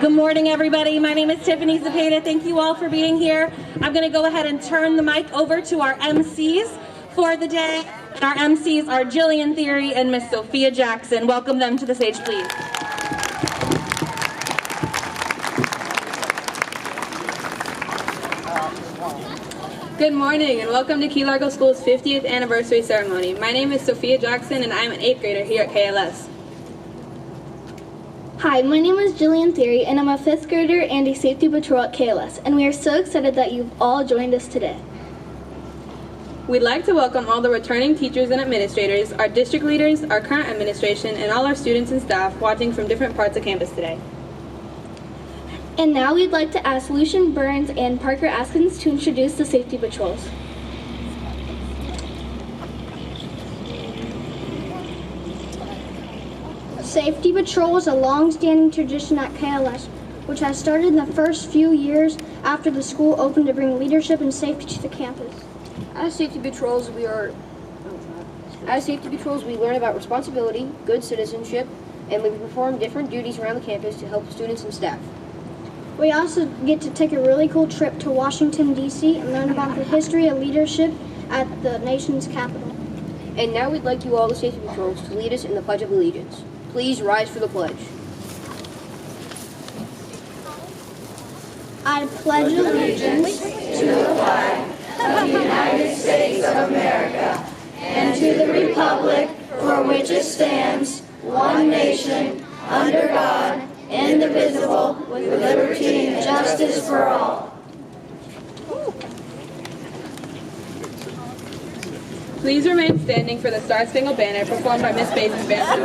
Good morning, everybody. My name is Tiffany Zepeda. Thank you all for being here. I'm going to go ahead and turn the mic over to our MCs for the day. And our MCs are Jillian Theory and Miss Sophia Jackson. Welcome them to the stage, please. Good morning and welcome to Key Largo School's 50th anniversary ceremony. My name is Sophia Jackson and I'm an 8th grader here at KLS. Hi, my name is Jillian Theory and I'm a 5th grader and a safety patrol at KLS, and we are so excited that you've all joined us today. We'd like to welcome all the returning teachers and administrators, our district leaders, our current administration, and all our students and staff watching from different parts of campus today. And now we'd like to ask Lucian Burns and Parker Askins to introduce the safety patrols. Safety Patrol is a long-standing tradition at KLS, which has started in the first few years after the school opened to bring leadership and safety to the campus. As safety patrols, we learn about responsibility, good citizenship, and we perform different duties around the campus to help students and staff. We also get to take a really cool trip to Washington, D.C. and learn about the history of leadership at the nation's capital. And now we'd like you all, the safety patrols, to lead us in the Pledge of Allegiance. Please rise for the pledge. I pledge allegiance to the flag of the United States of America and to the republic for which it stands, one nation, under God, indivisible, with liberty and justice for all. Please remain standing for the Star Spangled Banner performed by Miss Basin's band.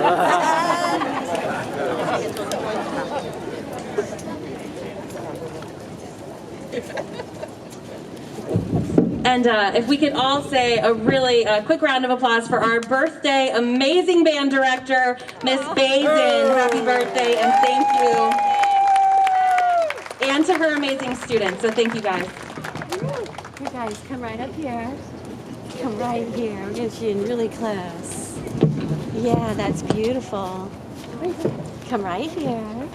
And if we could all say a really quick round of applause for our birthday amazing band director, Miss Bazin. Happy birthday and thank you. And to her amazing students, so thank you guys. You guys come right up here. Come right here. We'll get you in really close. Yeah, that's beautiful. Come right here.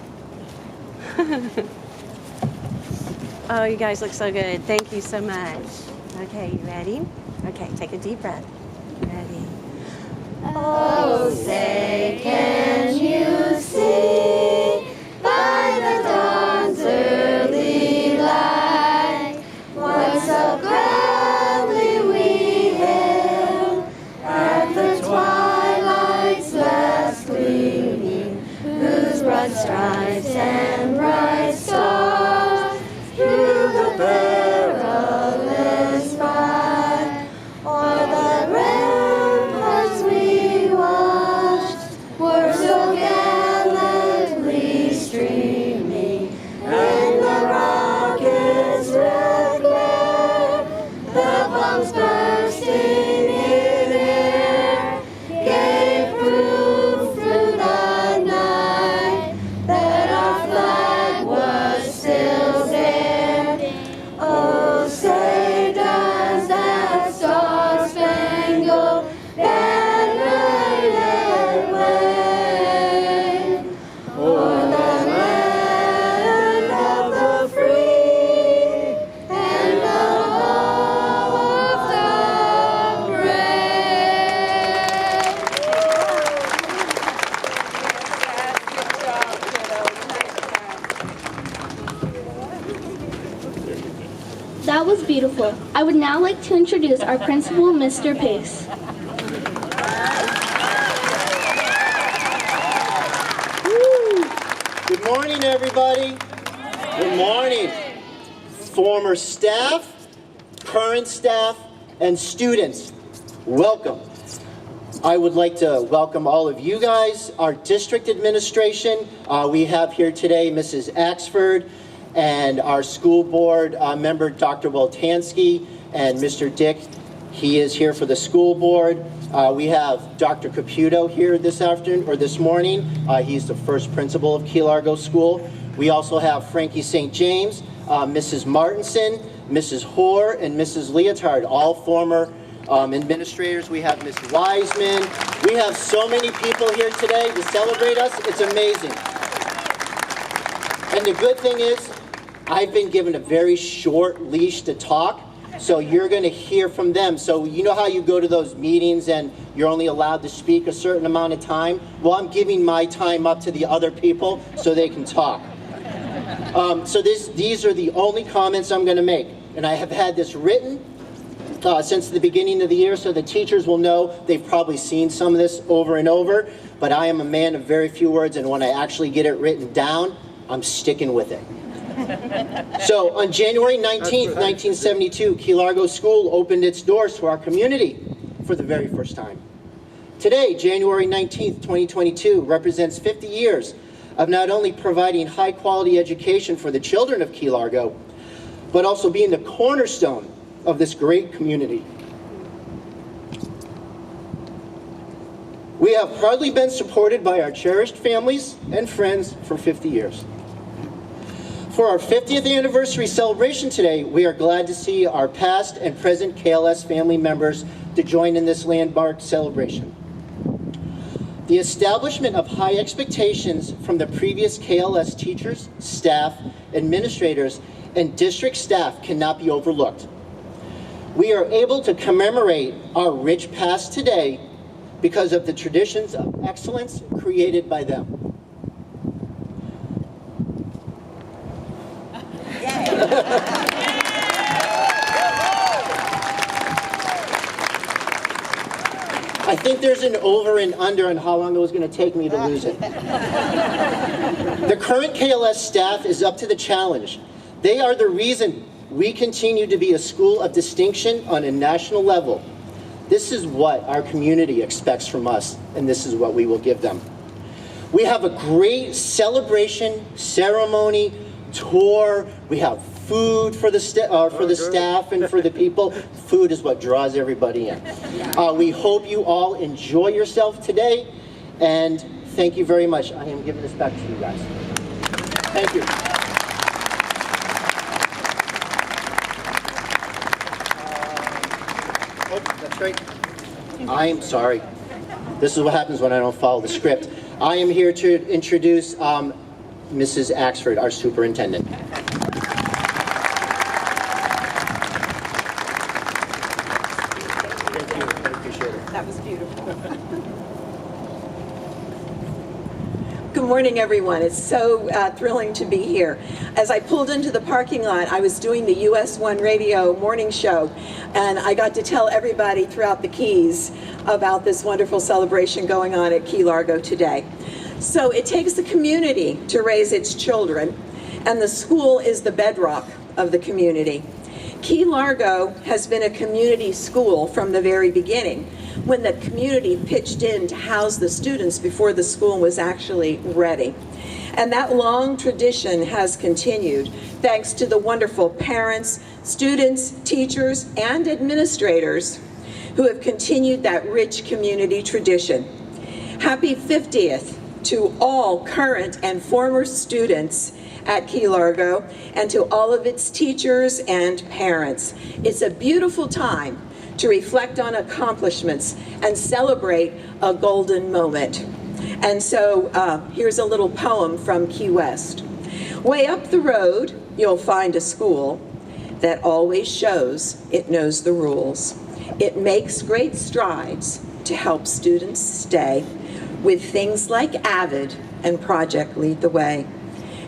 Oh, you guys look so good. Thank you so much. Okay, you ready? Okay, take a deep breath. Ready? Oh, say, can you see by the dawn's early light what so gladly we hailed at the twilight's last gleaming, whose broad stripes and bright stars through the perilous fight o'er the ramparts we watched were so gallantly streaming, and the rockets' red glare, the bombs bursting in air, gave proof through the night that our flag was still there. Oh, say does that star-spangled banner yet wave o'er the land of the free and of the brave? That was beautiful. I would now like to introduce our principal, Mr. Pace. Good morning, everybody. Good morning. Former staff, current staff, and students, welcome. I would like to welcome all of you guys, our district administration. We have here today Mrs. Axford and our school board member, Dr. Woltansky, and Mr. Dick. He is here for the school board. We have Dr. Caputo here this afternoon, or this morning. He's the first principal of Key Largo School. We also have Frankie St. James, Mrs. Martinson, Mrs. Hoare, and Mrs. Leotard, all former administrators. We have Ms. Wiseman. We have so many people here today to celebrate us. It's amazing. And the good thing is, I've been given a very short leash to talk, so you're going to hear from them. So you know how you go to those meetings and you're only allowed to speak a certain amount of time? Well, I'm giving my time up to the other people so they can talk. So these are the only comments I'm going to make. And I have had this written since the beginning of the year, so the teachers will know. They've probably seen some of this over and over, but I am a man of very few words, and when I actually get it written down, I'm sticking with it. So on January 19th, 1972, Key Largo School opened its doors to our community for the very first time. Today, January 19th, 2022, represents 50 years of not only providing high-quality education for the children of Key Largo, but also being the cornerstone of this great community. We have proudly been supported by our cherished families and friends for 50 years. For our 50th anniversary celebration today, we are glad to see our past and present KLS family members to join in this landmark celebration. The establishment of high expectations from the previous KLS teachers, staff, administrators, and district staff cannot be overlooked. We are able to commemorate our rich past today because of the traditions of excellence created by them. I think there's an over and under on how long it was going to take me to lose it. The current KLS staff is up to the challenge. They are the reason we continue to be a school of distinction on a national level. This is what our community expects from us, and this is what we will give them. We have a great celebration, ceremony, tour. We have food for the staff and for the people. Food is what draws everybody in. We hope you all enjoy yourself today, and thank you very much. I am giving this back to you guys. Thank you. Oh, that's right. I'm sorry. This is what happens when I don't follow the script. I am here to introduce Mrs. Axford, our superintendent. Thank you. I appreciate it. That was beautiful. Good morning, everyone. It's so thrilling to be here. As I pulled into the parking lot, I was doing the US 1 radio morning show, and I got to tell everybody throughout the Keys about this wonderful celebration going on at Key Largo today. So it takes the community to raise its children, and the school is the bedrock of the community. Key Largo has been a community school from the very beginning, when the community pitched in to house the students before the school was actually ready. And that long tradition has continued thanks to the wonderful parents, students, teachers, and administrators who have continued that rich community tradition. Happy 50th to all current and former students at Key Largo, and to all of its teachers and parents. It's a beautiful time to reflect on accomplishments and celebrate a golden moment. And so here's a little poem from Key West. Way up the road, you'll find a school that always shows it knows the rules. It makes great strides to help students stay, with things like AVID and Project Lead the Way.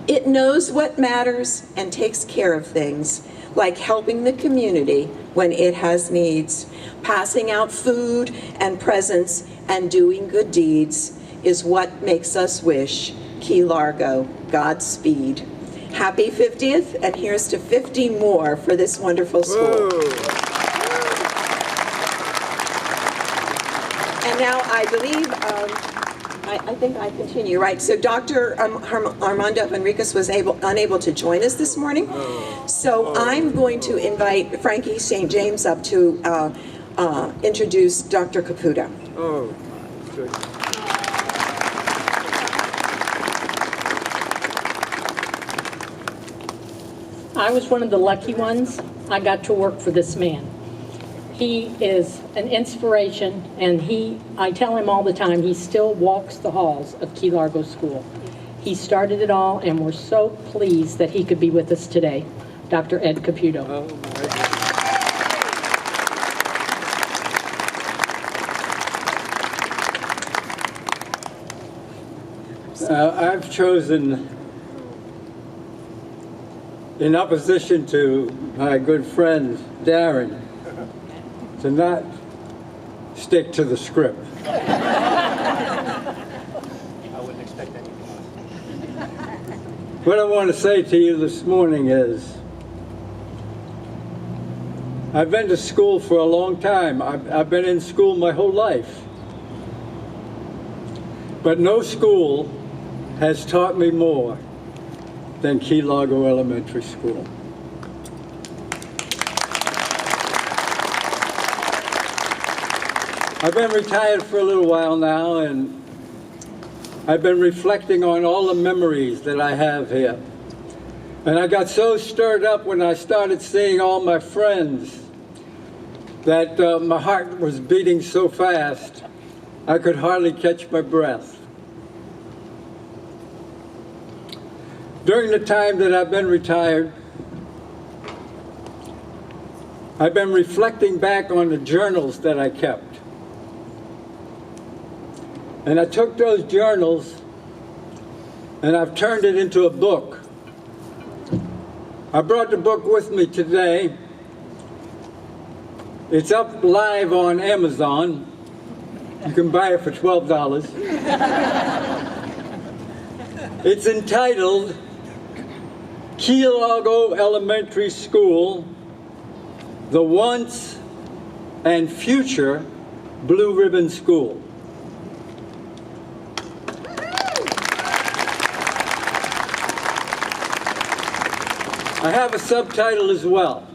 It knows what matters and takes care of things, like helping the community when it has needs. Passing out food and presents and doing good deeds is what makes us wish Key Largo Godspeed. Happy 50th, and here's to 50 more for this wonderful school. Whoa. And now I believe, I think I continue, right? So Dr. Armando Henriquez was unable to join us this morning. So I'm going to invite Frankie St. James up to introduce Dr. Caputo. Oh, good. I was one of the lucky ones. I got to work for this man. He is an inspiration, and I tell him all the time, he still walks the halls of Key Largo School. He started it all, and we're so pleased that he could be with us today. Dr. Ed Caputo. I've chosen, in opposition to my good friend Darren, to not stick to the script. What I want to say to you this morning is, I've been to school for a long time. I've been in school my whole life. But no school has taught me more than Key Largo Elementary School. I've been retired for a little while now, and I've been reflecting on all the memories that I have here. And I got so stirred up when I started seeing all my friends that my heart was beating so fast, I could hardly catch my breath. During the time that I've been retired, I've been reflecting back on the journals that I kept. And I took those journals and I've turned it into a book. I brought the book with me today. It's up live on Amazon. You can buy it for $12. It's entitled Key Largo Elementary School, The Once and Future Blue Ribbon School. I have a subtitle as well.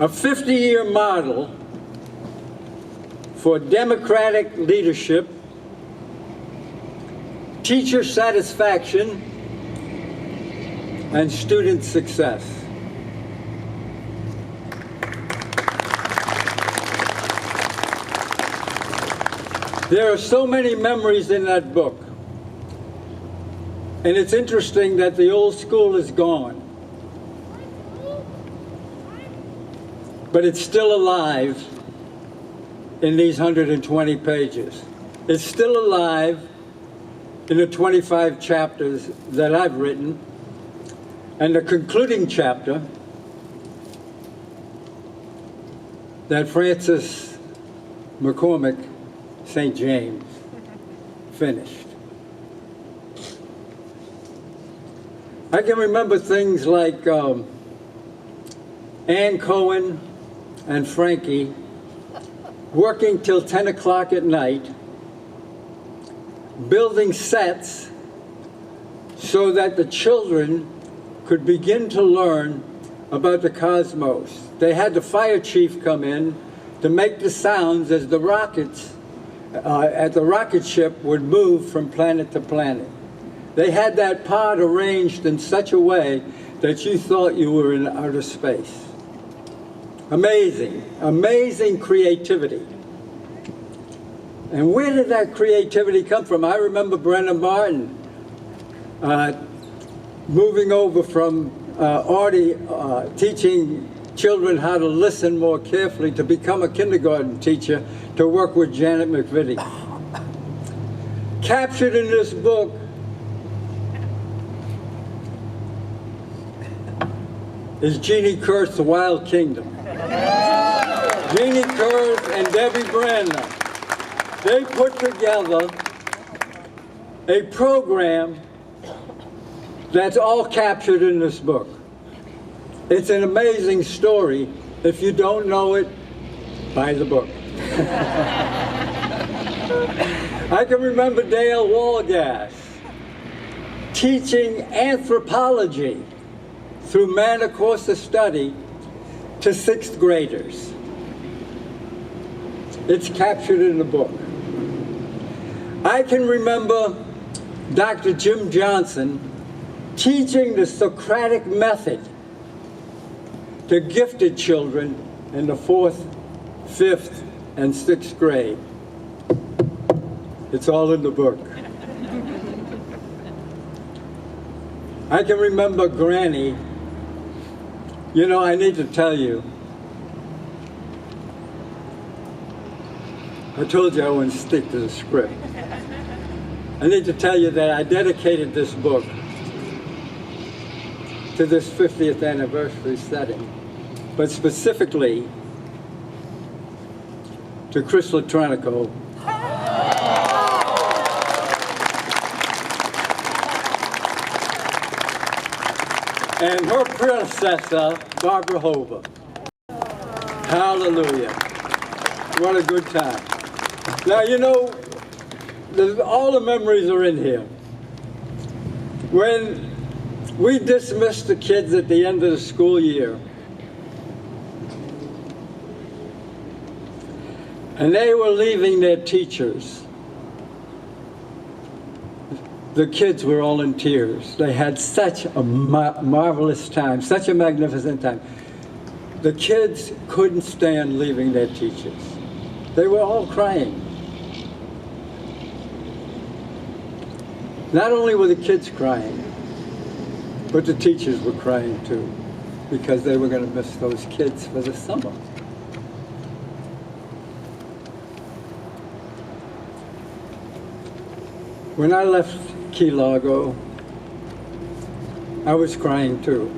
A 50-year model for democratic leadership, teacher satisfaction, and student success. There are so many memories in that book. And it's interesting that the old school is gone. But it's still alive in these 120 pages. It's still alive in the 25 chapters that I've written. And the concluding chapter that Francis McCormick St. James finished. I can remember things like Ann Cohen and Frankie working till 10 o'clock at night, building sets so that the children could begin to learn about the cosmos. They had the fire chief come in to make the sounds as the rockets at the rocket ship would move from planet to planet. They had that pod arranged in such a way that you thought you were in outer space. Amazing, amazing creativity. And where did that creativity come from? I remember Brenda Martin moving over from already teaching children how to listen more carefully to become a kindergarten teacher to work with Janet McVitie. Captured in this book is Jeannie Kurth's Wild Kingdom. Jeannie Kurth and Debbie Brandner, they put together a program that's all captured in this book. It's an amazing story. If you don't know it, buy the book. I can remember Dale Walgass teaching anthropology through Manor Course of Study to 6th graders. It's captured in the book. I can remember Dr. Jim Johnson teaching the Socratic method to gifted children in the 4th, 5th, and 6th grade. It's all in the book. I can remember Granny. You know, I need to tell you, I told you I wouldn't stick to the script. I need to tell you that I dedicated this book to this 50th anniversary setting, but specifically to Chris Latronico. And her predecessor, Barbara Hoover. Hallelujah. What a good time. Now, you know, all the memories are in here. When we dismissed the kids at the end of the school year, and they were leaving their teachers, the kids were all in tears. They had such a marvelous time, such a magnificent time. The kids couldn't stand leaving their teachers. They were all crying. Not only were the kids crying, but the teachers were crying too, because they were going to miss those kids for the summer. When I left Key Largo, I was crying too.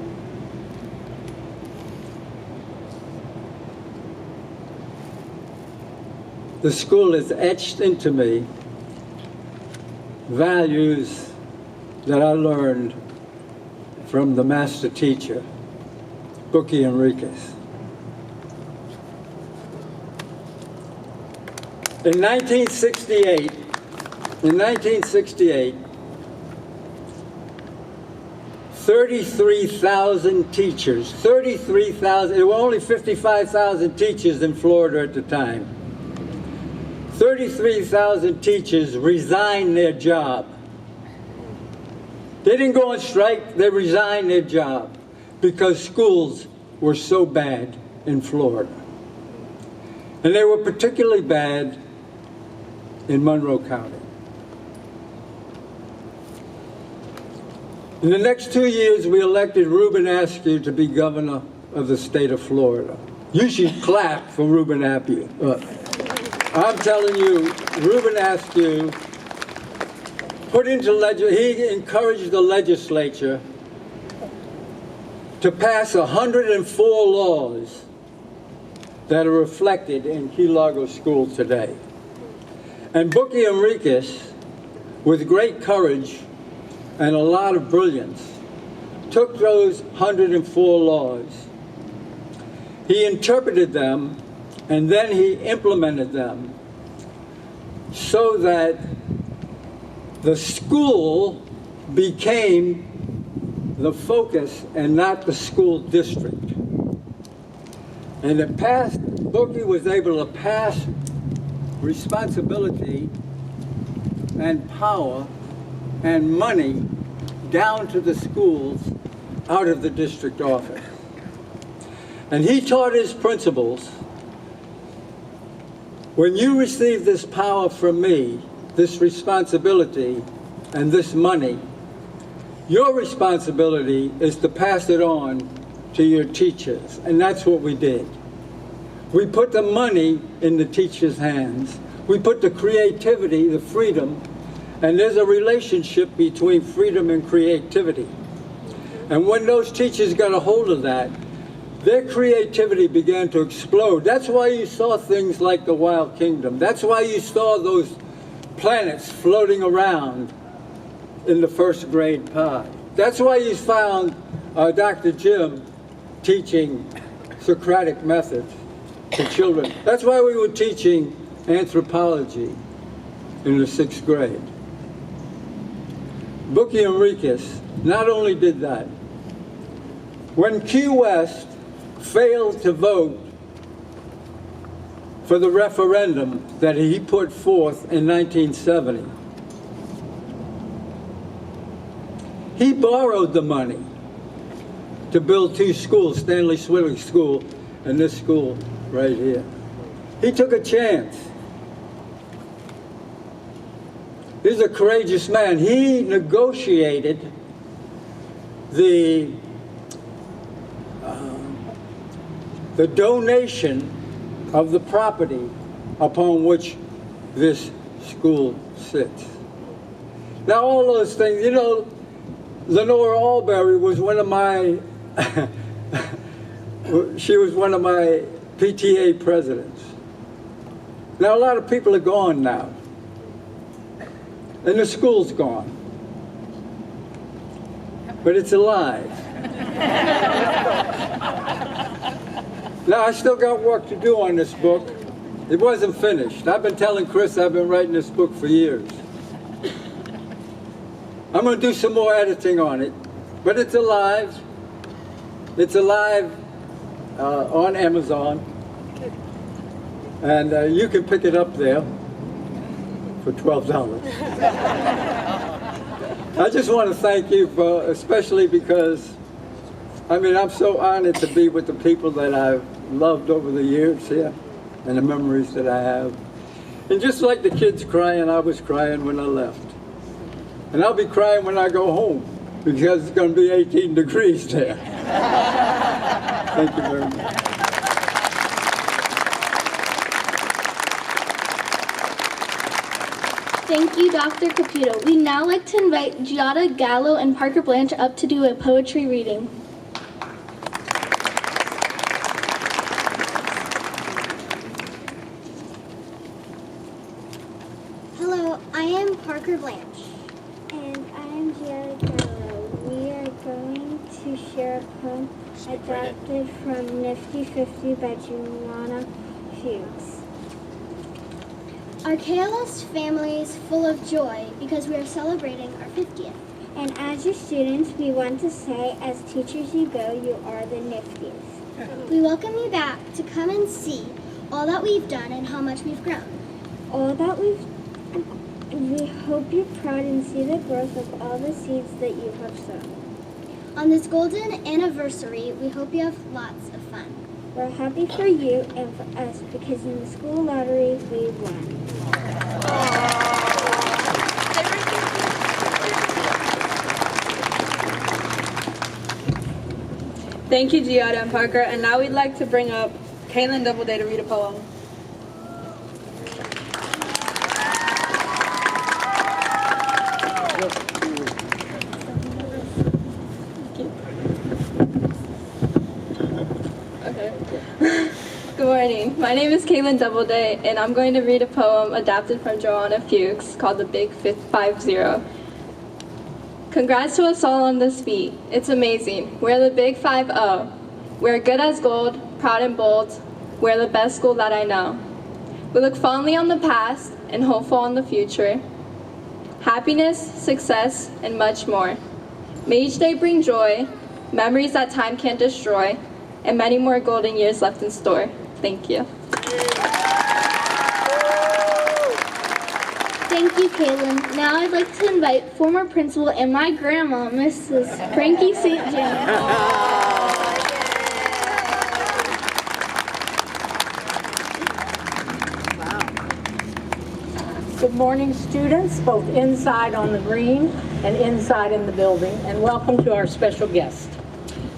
The school has etched into me values that I learned from the master teacher, Bookie Enriquez. In 1968, 33,000 teachers, 33,000, there were only 55,000 teachers in Florida at the time. 33,000 teachers resigned their job. They didn't go on strike, they resigned their job because schools were so bad in Florida. And they were particularly bad in Monroe County. In the next 2 years, we elected Reuben Askew to be governor of the state of Florida. You should clap for Reuben Askew. I'm telling you, Reuben Askew he encouraged the legislature to pass 104 laws that are reflected in Key Largo School today. And Bookie Enriquez, with great courage and a lot of brilliance, took those 104 laws. He interpreted them, and then he implemented them so that the school became the focus and not the school district. And Bookie was able to pass responsibility and power and money down to the schools out of the district office. And he taught his principals, when you receive this power from me, this responsibility and this money, your responsibility is to pass it on to your teachers. And that's what we did. We put the money in the teachers' hands. We put the creativity, the freedom, and there's a relationship between freedom and creativity. And when those teachers got a hold of that, their creativity began to explode. That's why you saw things like the Wild Kingdom. That's why you saw those planets floating around in the first grade pod. That's why you found Dr. Jim teaching Socratic methods to children. That's why we were teaching anthropology in the 6th grade. Bookie Enriquez not only did that, when Key West failed to vote for the referendum that he put forth in 1970, he borrowed the money to build 2 schools, Stanley Swilling School and this school right here. He took a chance. He's a courageous man. He negotiated the donation of the property upon which this school sits. Now, all those things, you know, Lenore Alberry was one of my, she was one of my PTA presidents. Now, a lot of people are gone now, and the school's gone, but it's alive. Now, I still got work to do on this book. It wasn't finished. I've been telling Chris I've been writing this book for years. I'm going to do some more editing on it, but it's alive. It's alive on Amazon, and you can pick it up there for $12. I just want to thank you for, especially because, I mean, I'm so honored to be with the people that I've loved over the years here, and the memories that I have. And just like the kids crying, I was crying when I left. And I'll be crying when I go home, because it's going to be 18 degrees there. Thank you very much. Thank you, Dr. Caputo. We'd now like to invite Giada Gallo and Parker Blanche up to do a poetry reading. Hello, I am Parker Blanche. And I am Giada Gallo. We are going to share a poem adapted from Nifty 50 by Juliana Fuchs. Our KLS family is full of joy because we are celebrating our 50th. And as your students, we want to say, as teachers you go, you are the niftiest. We welcome you back to come and see all that we've done and how much we've grown. We hope you're proud and see the growth of all the seeds that you have sown. On this golden anniversary, we hope you have lots of fun. We're happy for you and for us because in the school lottery, we won. Thank you, Giada and Parker. And now we'd like to bring up Kaylin Doubleday to read a poem. Good morning. My name is Kaylin Doubleday, and I'm going to read a poem adapted from Joanna Fuchs called The Big 50. Congrats to us all on this feat. It's amazing. We're the Big 50. We're good as gold, proud and bold. We're the best school that I know. We look fondly on the past and hopeful on the future. Happiness, success, and much more. May each day bring joy, memories that time can't destroy, and many more golden years left in store. Thank you. Thank you, Kaylin. Now I'd like to invite former principal and my grandma, Mrs. Frankie St. James. Good morning, students, both inside on the green and inside in the building, and welcome to our special guest.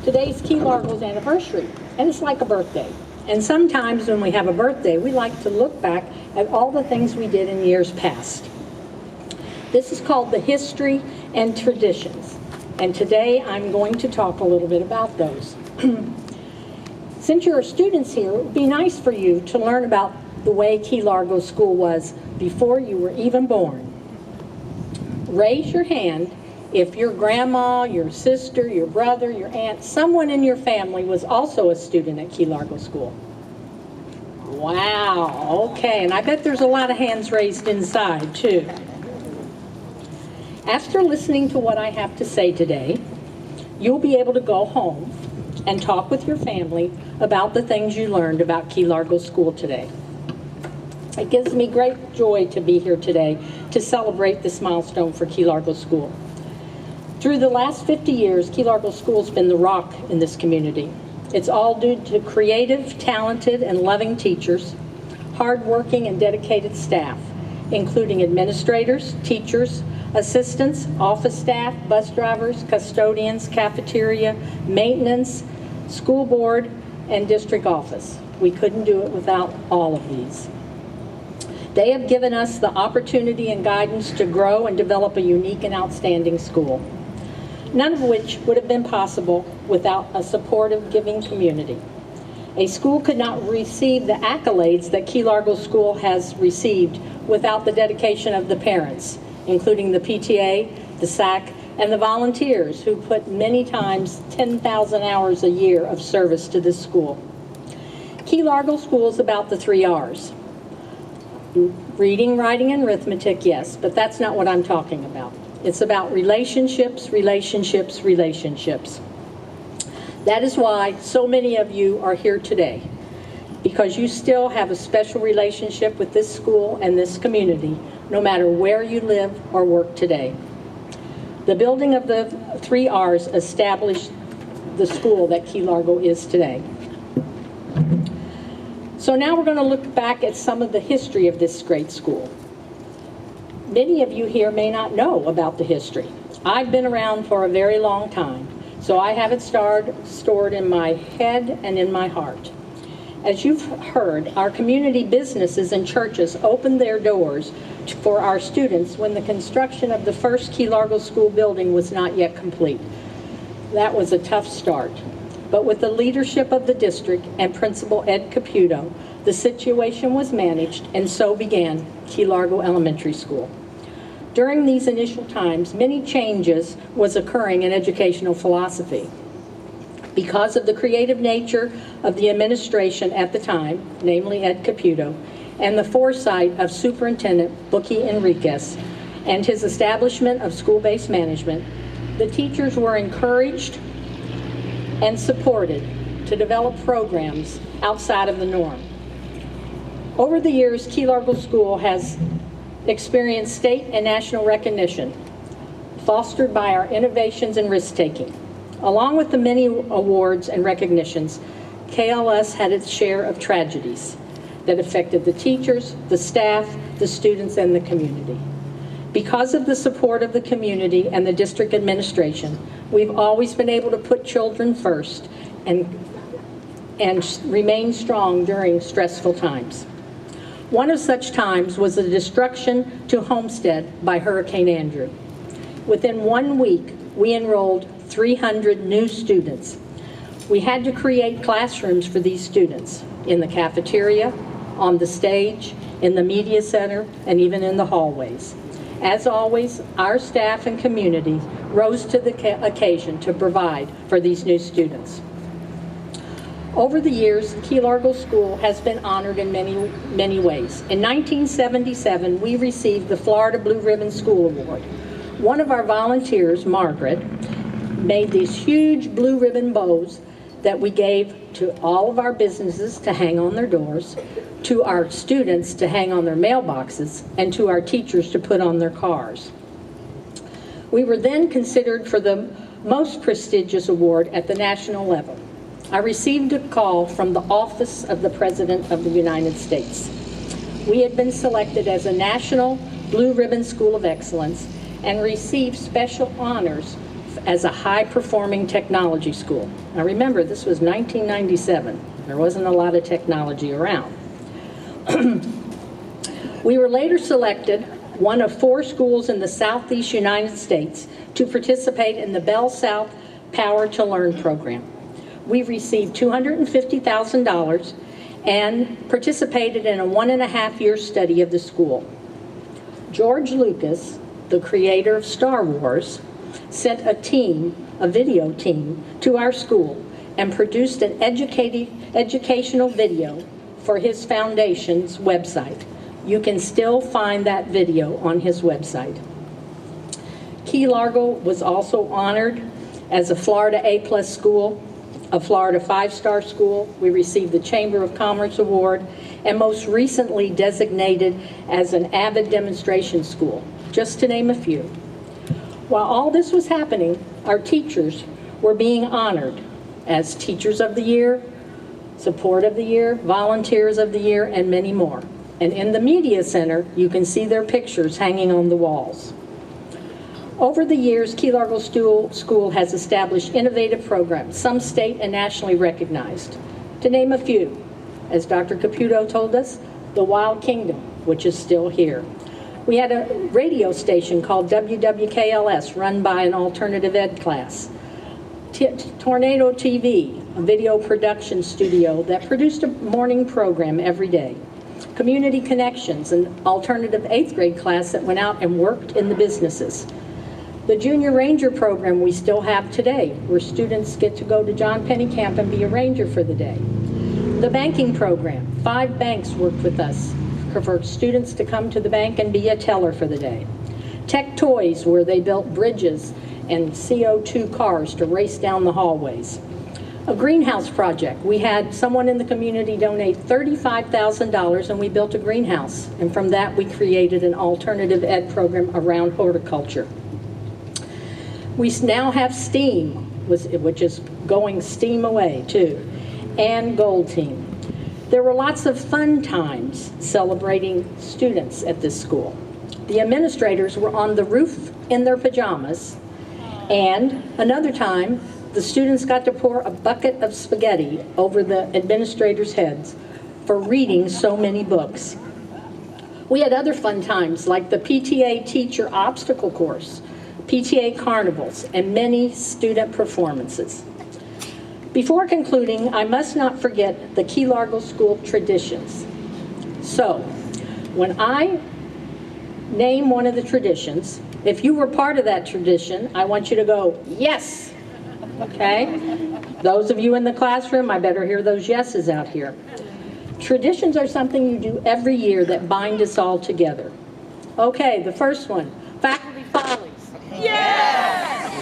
Today's Key Largo's anniversary, and it's like a birthday. And sometimes when we have a birthday, we like to look back at all the things we did in years past. This is called the history and traditions. And today I'm going to talk a little bit about those. Since you're students here, it would be nice for you to learn about the way Key Largo School was before you were even born. Raise your hand if your grandma, your sister, your brother, your aunt, someone in your family was also a student at Key Largo School. Wow, okay, and I bet there's a lot of hands raised inside too. After listening to what I have to say today, you'll be able to go home and talk with your family about the things you learned about Key Largo School today. It gives me great joy to be here today to celebrate this milestone for Key Largo School. Through the last 50 years, Key Largo School's been the rock in this community. It's all due to creative, talented, and loving teachers, hardworking and dedicated staff, including administrators, teachers, assistants, office staff, bus drivers, custodians, cafeteria, maintenance, school board, and district office. We couldn't do it without all of these. They have given us the opportunity and guidance to grow and develop a unique and outstanding school, none of which would have been possible without a supportive, giving community. A school could not receive the accolades that Key Largo School has received without the dedication of the parents, including the PTA, the SAC, and the volunteers who put many times 10,000 hours a year of service to this school. Key Largo School is about the 3 R's. Reading, writing, and arithmetic, yes, but that's not what I'm talking about. It's about relationships, relationships, relationships. That is why so many of you are here today, because you still have a special relationship with this school and this community, no matter where you live or work today. The building of the 3 R's established the school that Key Largo is today. So now we're going to look back at some of the history of this great school. Many of you here may not know about the history. I've been around for a very long time, so I have it stored in my head and in my heart. As you've heard, our community businesses and churches opened their doors for our students when the construction of the first Key Largo School building was not yet complete. That was a tough start. But with the leadership of the district and Principal Ed Caputo, the situation was managed, and so began Key Largo Elementary School. During these initial times, many changes was occurring in educational philosophy. Because of the creative nature of the administration at the time, namely Ed Caputo, and the foresight of Superintendent Bucky Enriquez and his establishment of school-based management, the teachers were encouraged and supported to develop programs outside of the norm. Over the years, Key Largo School has experienced state and national recognition, fostered by our innovations and risk-taking. Along with the many awards and recognitions, KLS had its share of tragedies that affected the teachers, the staff, the students, and the community. Because of the support of the community and the district administration, we've always been able to put children first and remain strong during stressful times. One of such times was the destruction to Homestead by Hurricane Andrew. Within 1 week, we enrolled 300 new students. We had to create classrooms for these students in the cafeteria, on the stage, in the media center, and even in the hallways. As always, our staff and community rose to the occasion to provide for these new students. Over the years, Key Largo School has been honored in many ways. In 1977, we received the Florida Blue Ribbon School Award. One of our volunteers, Margaret, made these huge blue ribbon bows that we gave to all of our businesses to hang on their doors, to our students to hang on their mailboxes, and to our teachers to put on their cars. We were then considered for the most prestigious award at the national level. I received a call from the Office of the President of the United States. We had been selected as a National Blue Ribbon School of Excellence and received special honors as a high-performing technology school. Now remember, this was 1997. There wasn't a lot of technology around. We were later selected, one of 4 schools in the Southeast United States, to participate in the Bell South Power to Learn program. We received $250,000 and participated in a 1.5-year study of the school. George Lucas, the creator of Star Wars, sent a video team to our school and produced an educational video for his foundation's website. You can still find that video on his website. Key Largo was also honored as a Florida A+ school, a Florida 5-star school. We received the Chamber of Commerce Award, and most recently designated as an avid demonstration school, just to name a few. While all this was happening, our teachers were being honored as Teachers of the Year, Support of the Year, Volunteers of the Year, and many more. And in the Media Center, you can see their pictures hanging on the walls. Over the years, Key Largo School has established innovative programs, some state and nationally recognized. To name a few, as Dr. Caputo told us, the Wild Kingdom, which is still here. We had a radio station called KLS, run by an alternative ed class. Tornado TV, a video production studio that produced a morning program every day. Community Connections, an alternative 8th grade class that went out and worked in the businesses. The Junior Ranger program we still have today, where students get to go to John Penny Camp and be a ranger for the day. The banking program, 5 banks worked with us for students to come to the bank and be a teller for the day. Tech Toys, where they built bridges and CO2 cars to race down the hallways. A greenhouse project. We had someone in the community donate $35,000 and we built a greenhouse. And from that we created an alternative ed program around horticulture. We now have STEAM, which is going STEAM away too, and Gold Team. There were lots of fun times celebrating students at this school. The administrators were on the roof in their pajamas, and another time, the students got to pour a bucket of spaghetti over the administrators' heads for reading so many books. We had other fun times like the PTA teacher obstacle course, PTA carnivals, and many student performances. Before concluding, I must not forget the Key Largo School traditions. So, when I name one of the traditions, if you were part of that tradition, I want you to go, yes. Okay? Those of you in the classroom, I better hear those yeses out here. Traditions are something you do every year that bind us all together. Okay, the first one, faculty follies. Yes!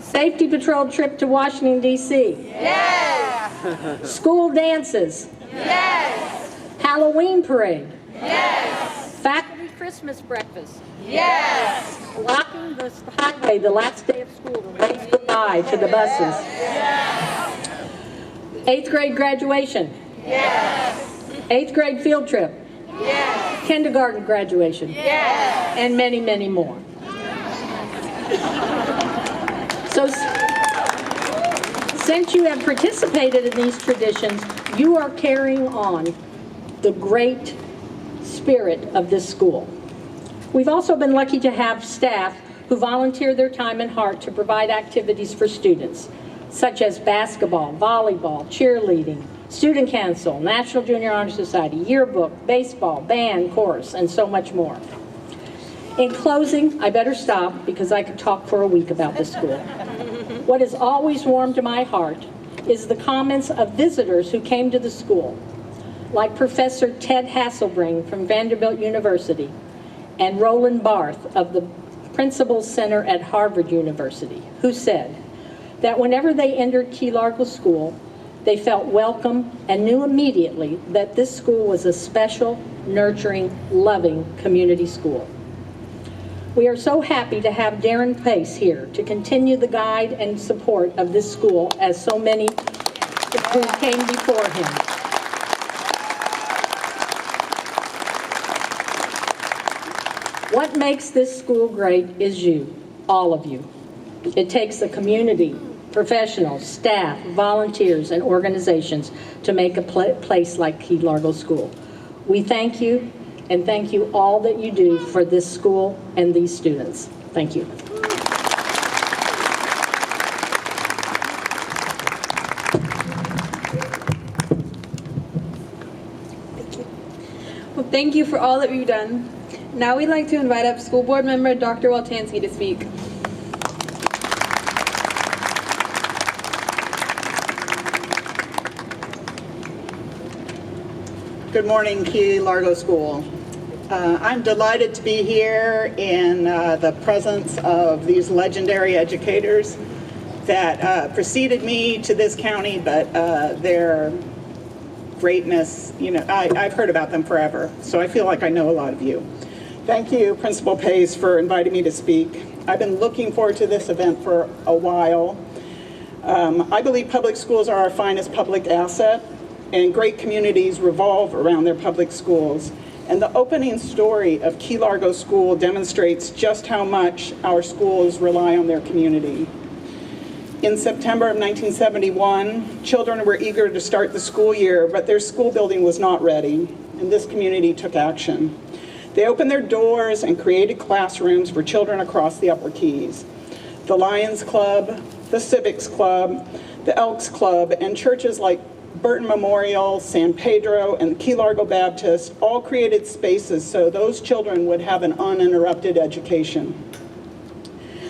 Safety patrol trip to Washington, D.C. Yes! School dances. Yes! Halloween parade. Yes! Faculty Christmas breakfast. Yes! Walking the highway the last day of school to wave goodbye to the buses. Yes! 8th grade graduation. Yes! 8th grade field trip. Yes! Kindergarten graduation. Yes! And many, many more. So, since you have participated in these traditions, you are carrying on the great spirit of this school. We've also been lucky to have staff who volunteer their time and heart to provide activities for students, such as basketball, volleyball, cheerleading, student council, National Junior Honor Society, yearbook, baseball, band, chorus, and so much more. In closing, I better stop because I could talk for a week about this school. What has always warmed my heart is the comments of visitors who came to the school, like Professor Ted Hasselbring from Vanderbilt University and Roland Barth of the Principal Center at Harvard University, who said that whenever they entered Key Largo School, they felt welcome and knew immediately that this school was a special, nurturing, loving community school. We are so happy to have Darren Pace here to continue the guide and support of this school as so many who came before him. What makes this school great is you, all of you. It takes a community, professionals, staff, volunteers, and organizations to make a place like Key Largo School. We thank you, and thank you all that you do for this school and these students. Thank you. Well, thank you for all that you've done. Now we'd like to invite up School Board Member Dr. Waltansky to speak. Good morning, Key Largo School. I'm delighted to be here in the presence of these legendary educators that preceded me to this county, but their greatness, you know, I've heard about them forever, so I feel like I know a lot of you. Thank you, Principal Pace, for inviting me to speak. I've been looking forward to this event for a while. I believe public schools are our finest public asset, and great communities revolve around their public schools. And the opening story of Key Largo School demonstrates just how much our schools rely on their community. In September of 1971, children were eager to start the school year, but their school building was not ready, and this community took action. They opened their doors and created classrooms for children across the Upper Keys. The Lions Club, the Civics Club, the Elks Club, and churches like Burton Memorial, San Pedro, and Key Largo Baptist all created spaces so those children would have an uninterrupted education.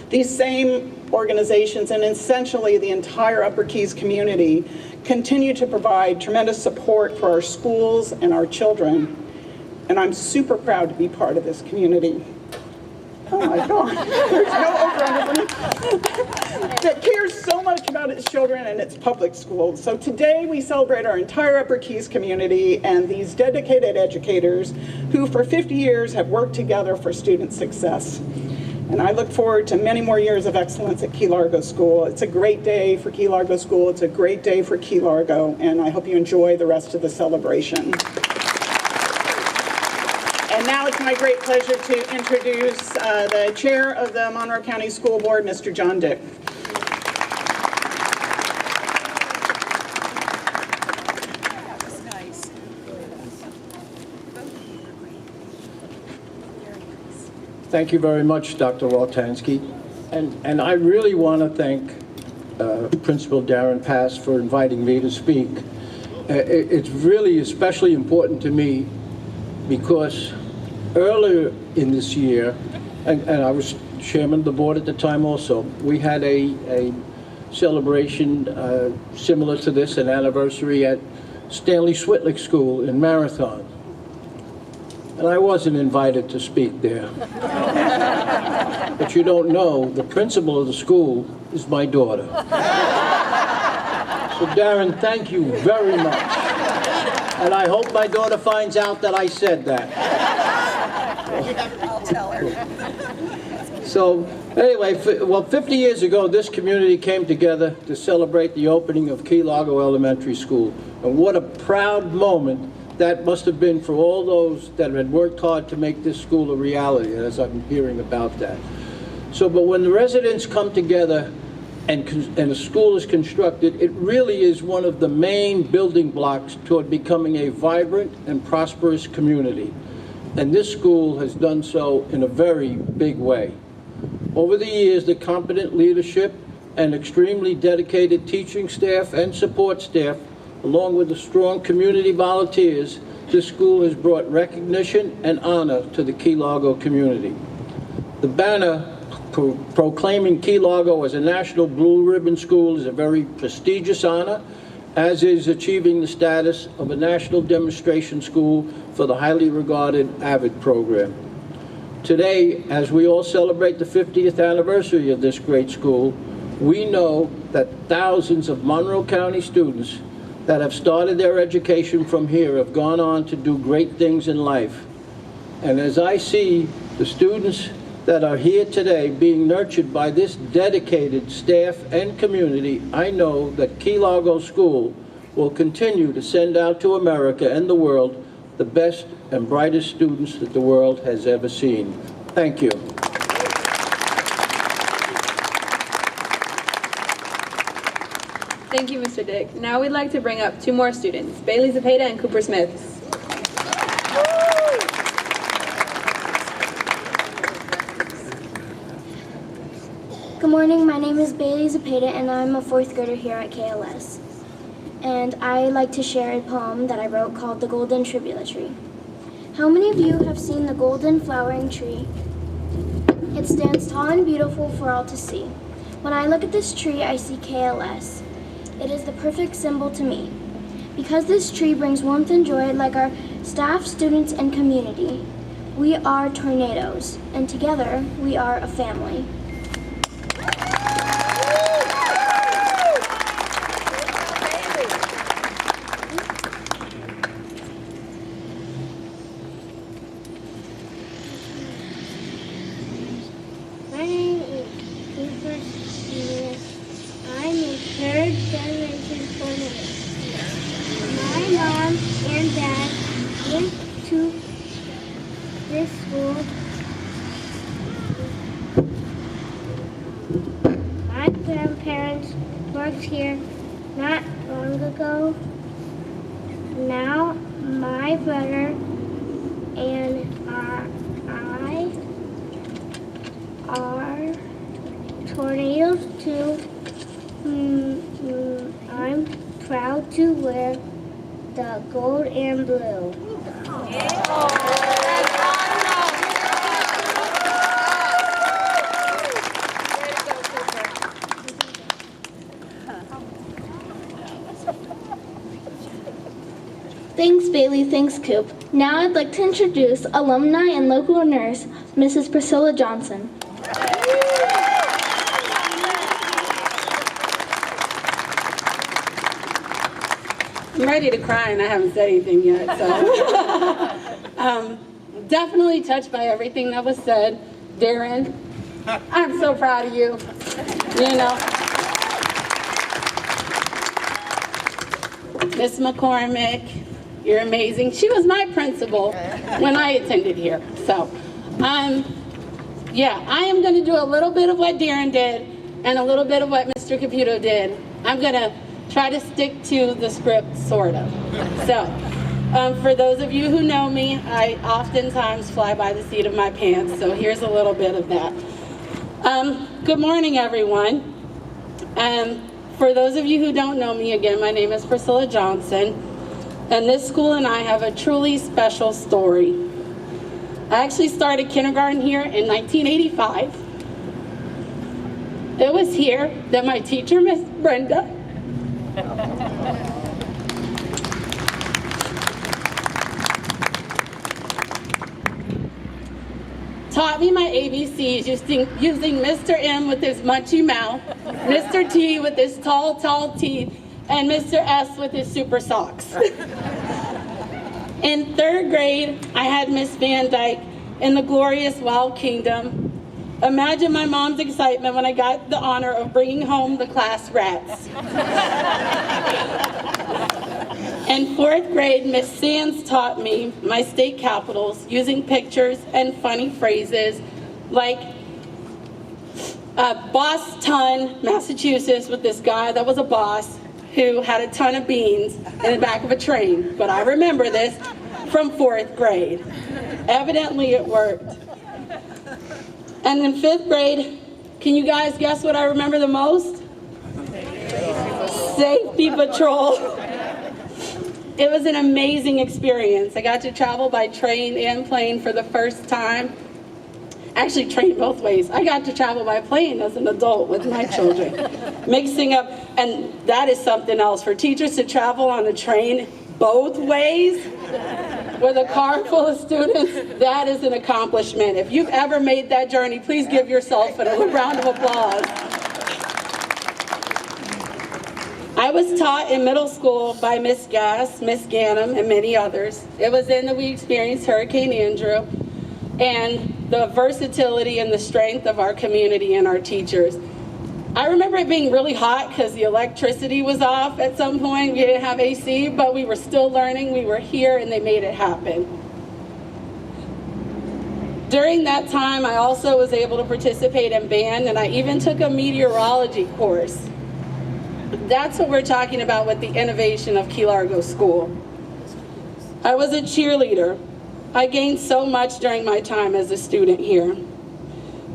These same organizations and essentially the entire Upper Keys community continue to provide tremendous support for our schools and our children. And I'm super proud to be part of this community. Oh my God, there's no over that cares so much about its children and its public schools. So today we celebrate our entire Upper Keys community and these dedicated educators who for 50 years have worked together for student success. And I look forward to many more years of excellence at Key Largo School. It's a great day for Key Largo School. It's a great day for Key Largo, and I hope you enjoy the rest of the celebration. And now it's my great pleasure to introduce the chair of the Monroe County School Board, Mr. John Dick. Thank you very much, Dr. Waltansky. And I really want to thank Principal Darren Pass for inviting me to speak. It's really especially important to me because earlier in this year, and I was chairman of the board at the time also, we had a celebration similar to this, an anniversary at Stanley Switlick School in Marathon. And I wasn't invited to speak there. But you don't know, the principal of the school is my daughter. So Darren, thank you very much. And I hope my daughter finds out that I said that. I'll tell her. So anyway, 50 years ago, this community came together to celebrate the opening of Key Largo Elementary School. And what a proud moment that must have been for all those that had worked hard to make this school a reality, as I'm hearing about that. So, but when the residents come together and a school is constructed, it really is one of the main building blocks toward becoming a vibrant and prosperous community. And this school has done so in a very big way. Over the years, the competent leadership and extremely dedicated teaching staff and support staff, along with the strong community volunteers, this school has brought recognition and honor to the Key Largo community. The banner proclaiming Key Largo as a National Blue Ribbon School is a very prestigious honor, as is achieving the status of a National Demonstration School for the highly regarded AVID program. Today, as we all celebrate the 50th anniversary of this great school, we know that thousands of Monroe County students that have started their education from here have gone on to do great things in life. And as I see the students that are here today being nurtured by this dedicated staff and community, I know that Key Largo School will continue to send out to America and the world the best and brightest students that the world has ever seen. Thank you. Thank you, Mr. Dick. Now we'd like to bring up two more students, Bailey Zepeda and Cooper Smith. Good morning, my name is Bailey Zepeda and I'm a fourth grader here at KLS. And I like to share a poem that I wrote called The Golden Tribula Tree. How many of you have seen the golden flowering tree? It stands tall and beautiful for all to see. When I look at this tree, I see KLS. It is the perfect symbol to me. Because this tree brings warmth and joy like our staff, students, and community. We are tornadoes, and together we are a family. My name is Cooper Smith. I'm a third generation tornado. My mom and dad went to parents worked here not long ago. Now my brother and I are tornadoes too. I'm proud to wear the gold and blue. Thanks, Bailey. Thanks, Coop. Now I'd like to introduce alumni and local nurse, Mrs. Priscilla Johnson. I'm ready to cry and I haven't said anything yet, so. Definitely touched by everything that was said. Darren, I'm so proud of you, you know. Miss McCormick, you're amazing. She was my principal when I attended here, so. Yeah, I am gonna do a little bit of what Darren did and a little bit of what Mr. Caputo did. I'm gonna try to stick to the script, sort of. So, for those of you who know me, I oftentimes fly by the seat of my pants, so here's a little bit of that. Good morning, everyone. For those of you who don't know me, again, my name is Priscilla Johnson, and this school and I have a truly special story. I actually started kindergarten here in 1985. It was here that my teacher, Miss Brenda, taught me my ABCs using Mr. M with his munchy mouth, Mr. T with his tall, tall teeth, and Mr. S with his super socks. In 3rd grade, I had Miss Van Dyke in the glorious Wild Kingdom. Imagine my mom's excitement when I got the honor of bringing home the class rats. In 4th grade, Miss Sands taught me my state capitals using pictures and funny phrases like boss ton, Massachusetts, with this guy that was a boss who had a ton of beans in the back of a train. But I remember this from 4th grade. Evidently it worked. And in 5th grade, can you guys guess what I remember the most? Safety patrol. It was an amazing experience. I got to travel by train and plane for the first time. Actually, train both ways. I got to travel by plane as an adult with my children. Mixing up, and that is something else. For teachers to travel on a train both ways with a car full of students, that is an accomplishment. If you've ever made that journey, please give yourself a round of applause. I was taught in middle school by Miss Gass, Miss Gannum, and many others. It was then that we experienced Hurricane Andrew and the versatility and the strength of our community and our teachers. I remember it being really hot because the electricity was off at some point. We didn't have AC, but we were still learning. We were here and they made it happen. During that time, I also was able to participate in band, and I even took a meteorology course. That's what we're talking about with the innovation of Key Largo School. I was a cheerleader. I gained so much during my time as a student here.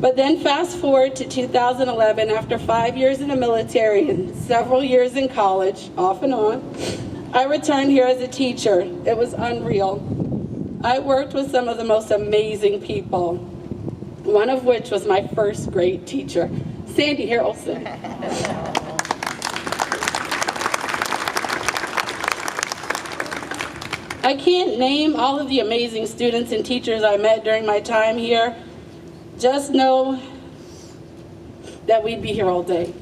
But then fast forward to 2011, after 5 years in the military and several years in college, off and on, I returned here as a teacher. It was unreal. I worked with some of the most amazing people, one of which was my first grade teacher, Sandy Harrelson. I can't name all of the amazing students and teachers I met during my time here. Just know that we'd be here all day.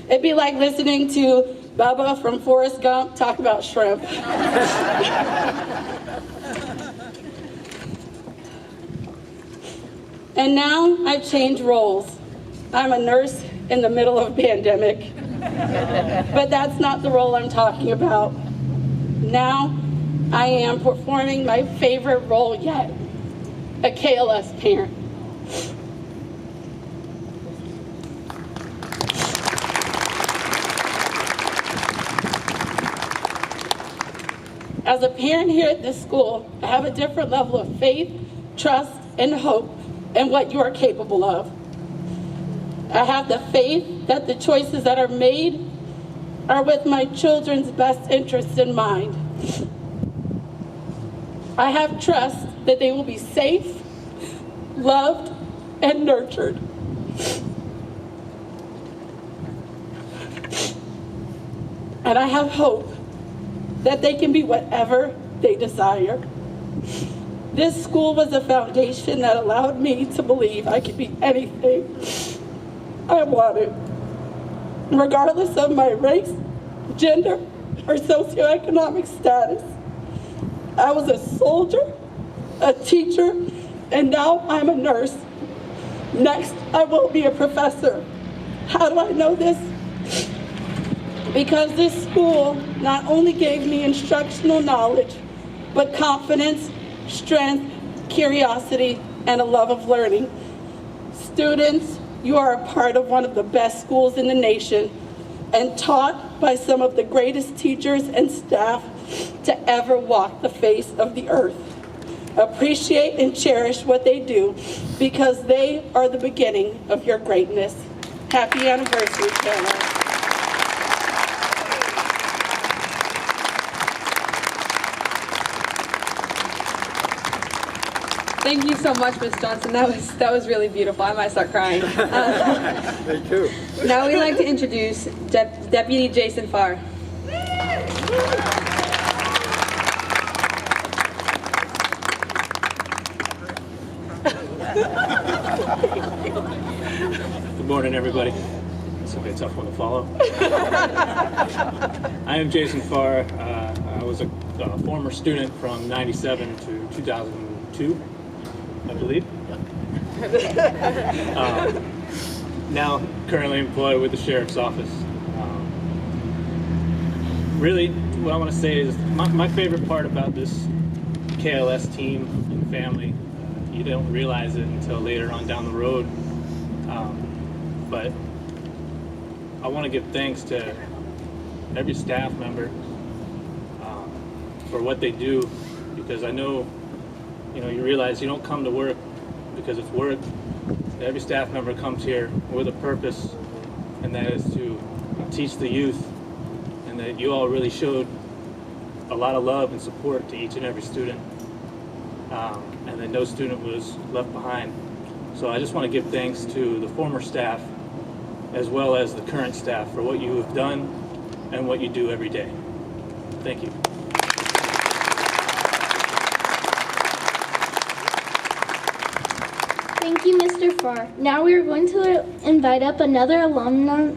It'd be like listening to Bubba from Forrest Gump talk about shrimp. And now I've changed roles. I'm a nurse in the middle of a pandemic. But that's not the role I'm talking about. Now I am performing my favorite role yet, a KLS parent. As a parent here at this school, I have a different level of faith, trust, and hope in what you are capable of. I have the faith that the choices that are made are with my children's best interests in mind. I have trust that they will be safe, loved, and nurtured. And I have hope that they can be whatever they desire. This school was a foundation that allowed me to believe I could be anything I wanted, regardless of my race, gender, or socioeconomic status. I was a soldier, a teacher, and now I'm a nurse. Next, I will be a professor. How do I know this? Because this school not only gave me instructional knowledge, but confidence, strength, curiosity, and a love of learning. Students, you are a part of one of the best schools in the nation and taught by some of the greatest teachers and staff to ever walk the face of the earth. Appreciate and cherish what they do because they are the beginning of your greatness. Happy anniversary, KLS. Thank you so much, Ms. Johnson. That was really beautiful. I might start crying. Me too. Now we'd like to introduce Deputy Jason Farr. Good morning, everybody. It's gonna be a tough one to follow. I am Jason Farr. I was a former student from '97 to 2002, I believe. Now currently employed with the Sheriff's Office. Really, what I want to say is my favorite part about this KLS team and family, you don't realize it until later on down the road. But I want to give thanks to every staff member for what they do, because I know, you realize you don't come to work because it's work. Every staff member comes here with a purpose, and that is to teach the youth, and that you all really showed a lot of love and support to each and every student, and that no student was left behind. So I just want to give thanks to the former staff as well as the current staff for what you have done and what you do every day. Thank you. Thank you, Mr. Farr. Now we are going to invite up another alumni,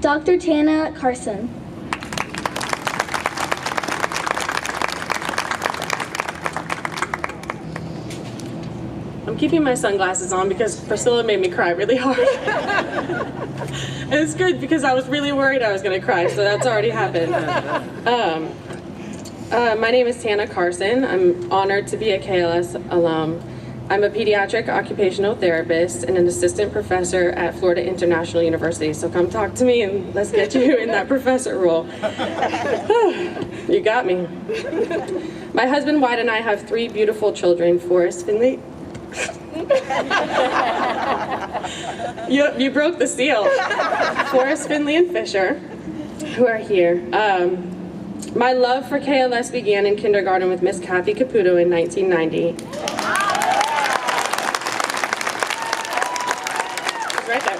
Dr. Tana Carson. I'm keeping my sunglasses on because Priscilla made me cry really hard. And it's good because I was really worried I was going to cry, so that's already happened. My name is Tana Carson. I'm honored to be a KLS alum. I'm a pediatric occupational therapist and an assistant professor at Florida International University. So come talk to me and let's get you in that professor role. You got me. My husband Wyatt and I have 3 beautiful children, Forrest, Finley. You broke the seal. Forrest, Finley, and Fisher, who are here. My love for KLS began in kindergarten with Miss Kathy Caputo in 1990. Right there.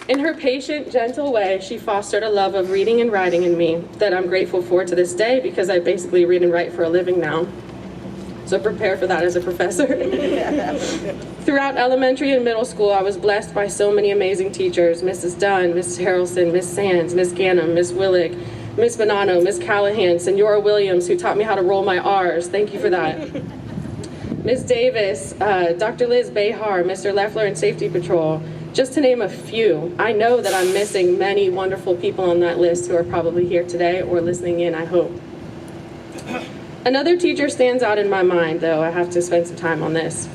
In her patient, gentle way, she fostered a love of reading and writing in me that I'm grateful for to this day because I basically read and write for a living now. So prepare for that as a professor. Throughout elementary and middle school, I was blessed by so many amazing teachers: Mrs. Dunn, Miss Harrelson, Miss Sands, Miss Gannum, Miss Willig, Miss Bonanno, Miss Callahan, Senora Williams, who taught me how to roll my R's. Thank you for that. Miss Davis, Dr. Liz Behar, Mr. Leffler, and Safety Patrol, just to name a few. I know that I'm missing many wonderful people on that list who are probably here today or listening in, I hope. Another teacher stands out in my mind, though. I have to spend some time on this.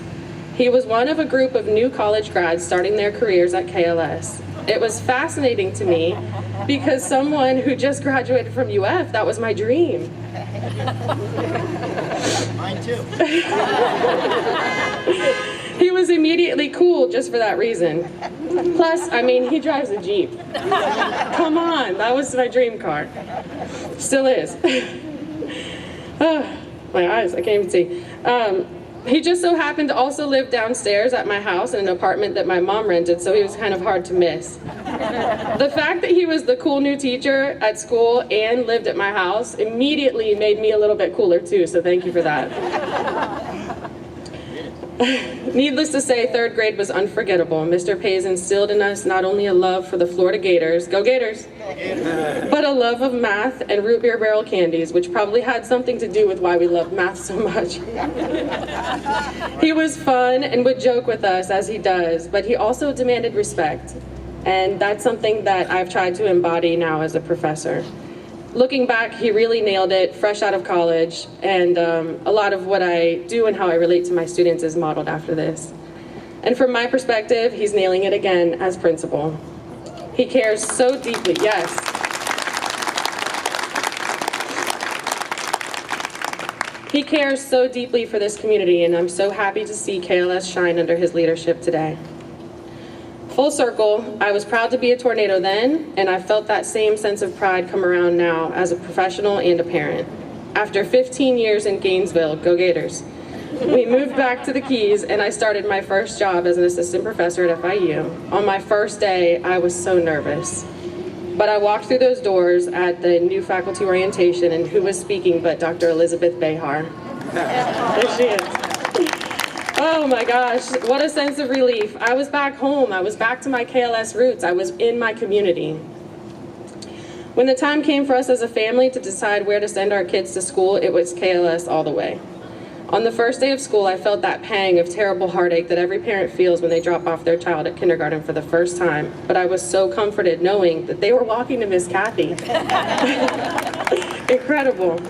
He was one of a group of new college grads starting their careers at KLS. It was fascinating to me because someone who just graduated from UF, that was my dream. Mine too. He was immediately cool just for that reason. Plus, I mean, he drives a Jeep. Come on, that was my dream car. Still is. Oh, my eyes, I can't even see. He just so happened to also live downstairs at my house in an apartment that my mom rented, so he was kind of hard to miss. The fact that he was the cool new teacher at school and lived at my house immediately made me a little bit cooler too, so thank you for that. Needless to say, third grade was unforgettable. Mr. Pays instilled in us not only a love for the Florida Gators, go Gators, but a love of math and root beer barrel candies, which probably had something to do with why we loved math so much. He was fun and would joke with us, as he does, but he also demanded respect. And that's something that I've tried to embody now as a professor. Looking back, he really nailed it, fresh out of college, and a lot of what I do and how I relate to my students is modeled after this. And from my perspective, he's nailing it again as principal. He cares so deeply, yes. He cares so deeply for this community, and I'm so happy to see KLS shine under his leadership today. Full circle, I was proud to be a tornado then, and I felt that same sense of pride come around now as a professional and a parent. After 15 years in Gainesville, go Gators, we moved back to the Keys, and I started my first job as an assistant professor at FIU. On my first day, I was so nervous. But I walked through those doors at the new faculty orientation, and who was speaking but Dr. Elizabeth Behar. There she is. Oh my gosh, what a sense of relief. I was back home. I was back to my KLS roots. I was in my community. When the time came for us as a family to decide where to send our kids to school, it was KLS all the way. On the first day of school, I felt that pang of terrible heartache that every parent feels when they drop off their child at kindergarten for the first time. But I was so comforted knowing that they were walking to Miss Kathy. Incredible.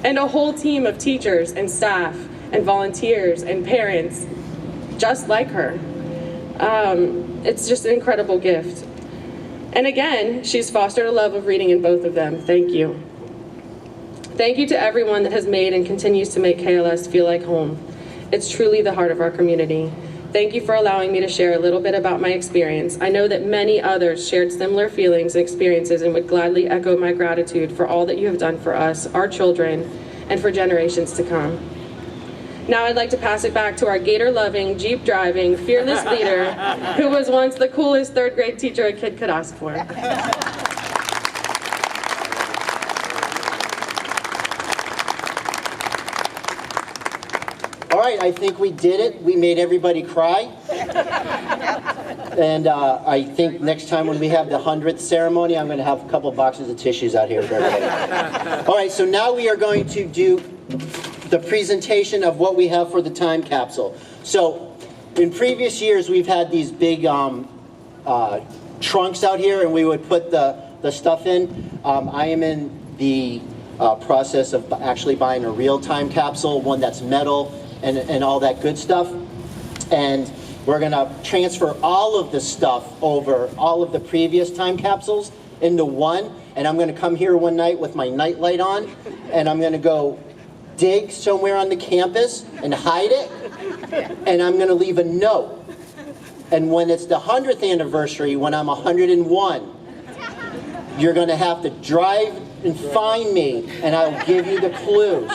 And a whole team of teachers and staff and volunteers and parents just like her. It's just an incredible gift. And again, she's fostered a love of reading in both of them. Thank you. Thank you to everyone that has made and continues to make KLS feel like home. It's truly the heart of our community. Thank you for allowing me to share a little bit about my experience. I know that many others shared similar feelings and experiences and would gladly echo my gratitude for all that you have done for us, our children, and for generations to come. Now I'd like to pass it back to our Gator-loving, Jeep-driving, fearless leader who was once the coolest third grade teacher a kid could ask for. All right, I think we did it. We made everybody cry. And I think next time when we have the 100th ceremony, I'm going to have a couple boxes of tissues out here for everybody. All right, so now we are going to do the presentation of what we have for the time capsule. So in previous years, we've had these big trunks out here, and we would put the stuff in. I am in the process of actually buying a real time capsule, one that's metal and all that good stuff. And we're gonna transfer all of the stuff over, all of the previous time capsules into one. And I'm gonna come here one night with my night light on, and I'm gonna go dig somewhere on the campus and hide it, and I'm gonna leave a note. And when it's the 100th anniversary, when I'm 101, you're gonna have to drive and find me, and I'll give you the clues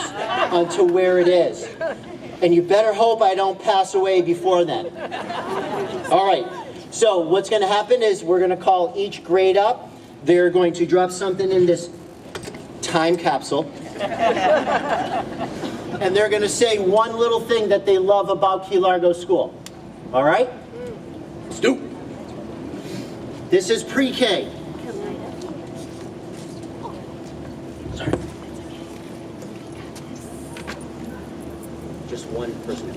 onto where it is. And you better hope I don't pass away before then. All right, so what's gonna happen is we're gonna call each grade up. They're going to drop something in this time capsule. And they're gonna say one little thing that they love about Key Largo School. All right? Let's do it. This is pre-K. Sorry. Just one person.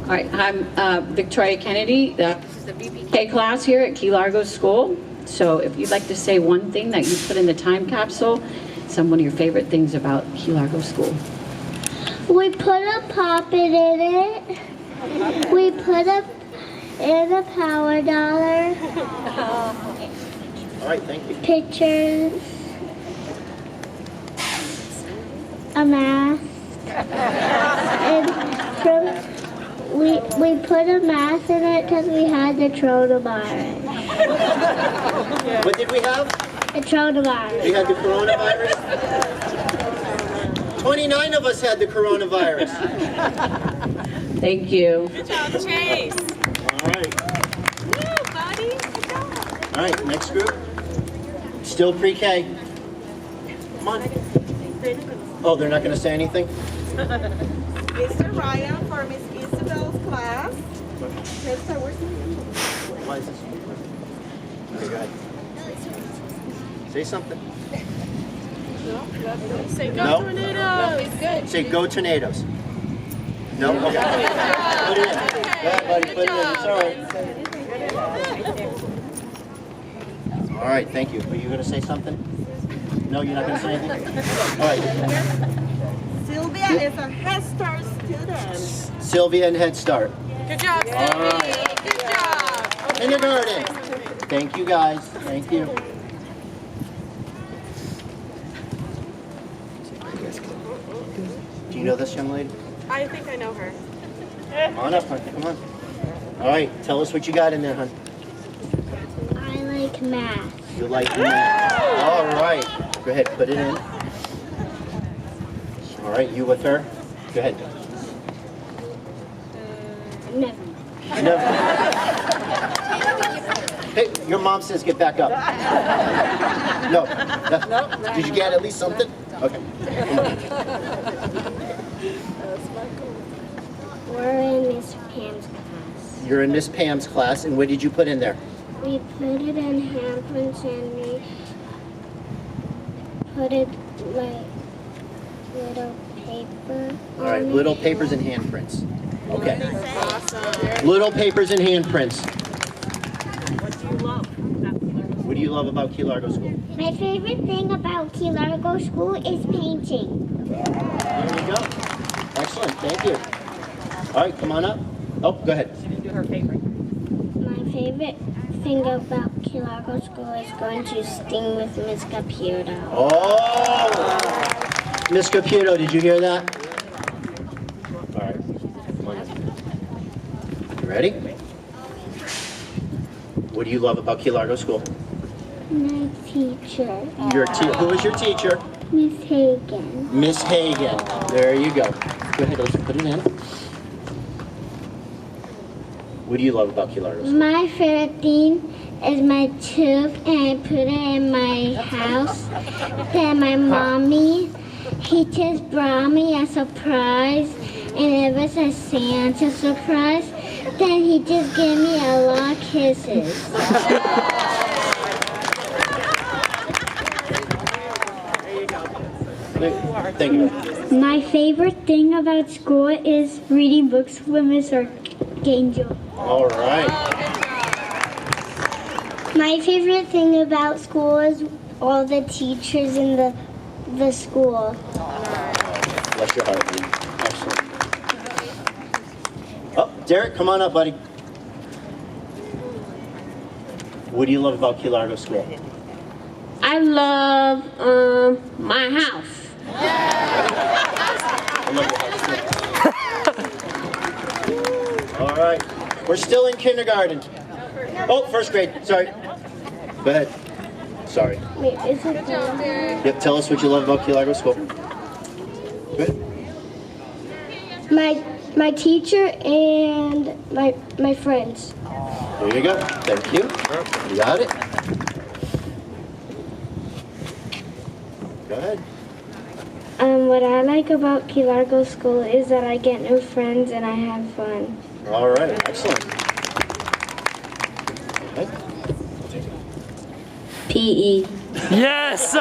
All right, I'm Victoria Kennedy. This is the BPK class here at Key Largo School. So if you'd like to say one thing that you put in the time capsule, some of your favorite things about Key Largo School. We put a poppet in it. We put a is a power dollar, All right, thank you. pictures, a mask, and we put a mask in it because we had the coronavirus. What did we have? The coronavirus. We had the coronavirus. 29 of us had the coronavirus. Thank you. Good job, Chase. All right. Woo, buddy. Good job. All right, next group. Still pre-K. Come on. Oh, they're not going to say anything? Mr. Ryan for Miss Isabel's class. Mr. Why is this? Okay, go ahead. Say something. Say go No? Tornadoes. Say go Tornadoes. No? Okay. Put it in. Go ahead, buddy. Put it in. It's all right. All right, thank you. Were you going to say something? No, you're not going to say anything? All right. Sylvia is a Head Start student. Sylvia and Head Start. Good job, All Sylvie. right. Good job. Kindergarten. Thank you, guys. Thank you. Do you know this young lady? I think I know her. Come on up, hon. Come on. All right, tell us what you got in there, hon. I like math. You like math. All right. Go ahead, put it in. All right, you with her? Go ahead. Never. Never. Hey, your mom says get back up. No. Did you get at least something? Okay. Come on. We're in Miss Pam's class. You're in Miss Pam's class, and what did you put in there? We put it in handprints and we put it like little paper. All right, on it. little papers and handprints. Okay. Awesome. Little papers and handprints. What do you love? What do you love about Key Largo School? My favorite thing about Key Largo School is painting. There you go. Excellent, thank you. All right, come on up. Oh, go ahead. Do her favorite. My favorite thing about Key Largo School is going to Sting with Miss Caputo. Oh! Miss Caputo, did you hear that? All right, come on. You ready? What do you love about Key Largo School? My teacher. Who is your teacher? Miss Hagen. Miss Hagen. There you go. Go ahead, let's put it in. What do you love about Key Largo School? My favorite thing is my tube, and I put it in my house. Then my mommy, he just brought me a surprise, and it was a Santa surprise. Then he just gave me a lot of kisses. Thank you. My favorite thing about school is reading books with Miss Archangel. All right. My favorite thing about school is all the teachers in the school. Bless your heart, man. Excellent. Oh, Derek, come on up, buddy. What do you love about Key Largo School? I love my house. I love your house. All right. We're still in kindergarten. Oh, first grade. Sorry. Go ahead. Sorry. Wait, is it done? Yep, tell us what you love about Key Largo School. Good. My teacher and my friends. There you go. Thank you. You got it. Go ahead. What I like about Key Largo School is that I get new friends and I have fun. All right. Excellent. Okay. PE. Yes!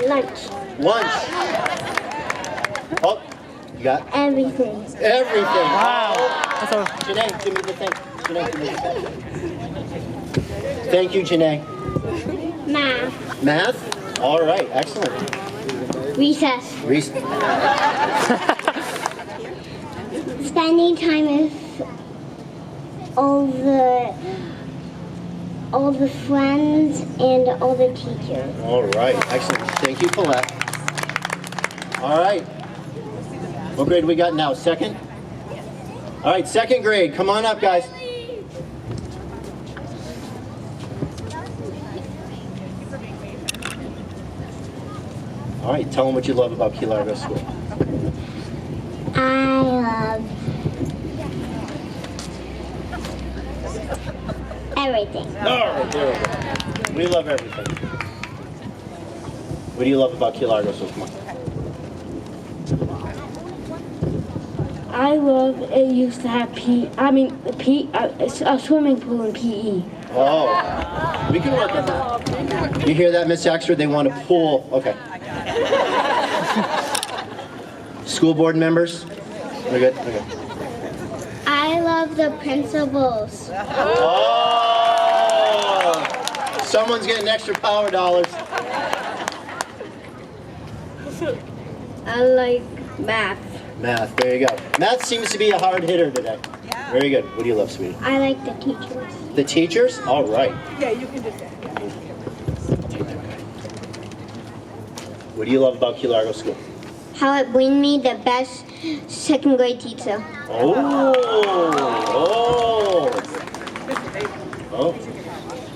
Lunch. Lunch. Oh, you got everything. Everything. Wow. Janae, give me the thing. Janae, give me the thing. Thank you, Janae. Math. Math? All right, excellent. spending time with all the friends and all the teachers. All right, excellent. Thank you, Colette. All right. What grade we got now? Second? All right, second grade. Come on up, guys. All right, tell them what you love about Key Largo School. I love everything. All right, there we go. We love everything. What do you love about Key Largo School? Come on. I love it used to have a swimming pool in PE. Oh, we can work on that. You hear that, Miss Extra? They want a pool. Okay. School board members? We're good? Okay. I love the principals. Oh! Someone's getting extra power dollars. I like math. Math, there you go. Math seems to be a hard hitter today. Very good. What do you love, sweetie? I like the teachers. The teachers? All right. Yeah, you can just say. What do you love about Key Largo School? How it bring me the best second grade teacher. Oh!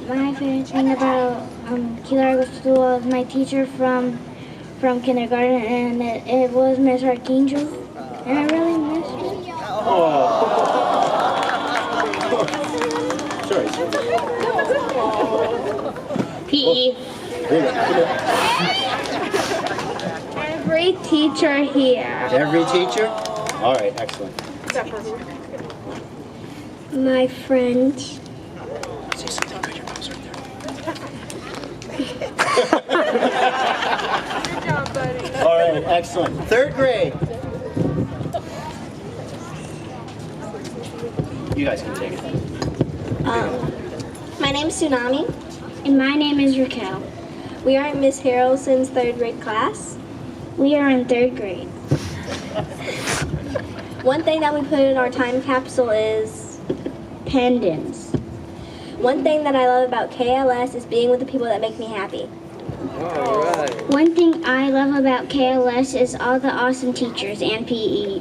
My favorite thing about Key Largo School is my teacher from kindergarten, and it was Miss Archangel, and I really miss her. Sorry. PE. Every teacher here. Every teacher? All right, excellent. My friends. Say something good, your mom's right Good job, buddy. there. All right, excellent. Third grade. You guys can take it. My name is Tsunami. And my name is Raquel. We are in Miss Harrelson's third grade class. We are in third grade. One thing that we put in our time capsule is pendants. One thing that I love about KLS is being with the people that make me happy. All right. One thing I love about KLS is all the awesome teachers and PE.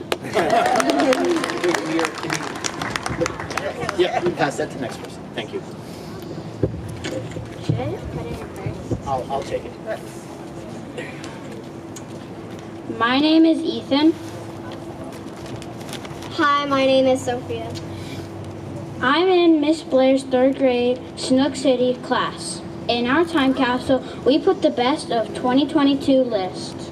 Yeah, pass that to the next person. Thank you. Should I just put it in first? I'll take it. My name is Ethan. Hi, my name is Sophia. I'm in Miss Blair's third grade Snook City class. In our time capsule, we put the best of 2022 list.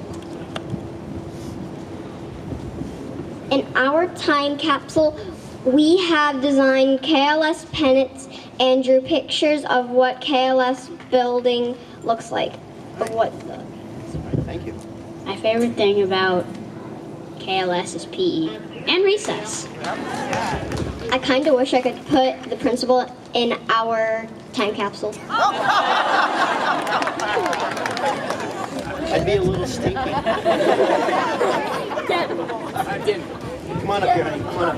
In our time capsule, we have designed KLS pennants and drew pictures of what KLS building looks like. Thank you. My favorite thing about KLS is PE and recess. I kind of wish I could put the principal in our time capsule. I'd be a little stinky. Come on up here, honey. Come on up.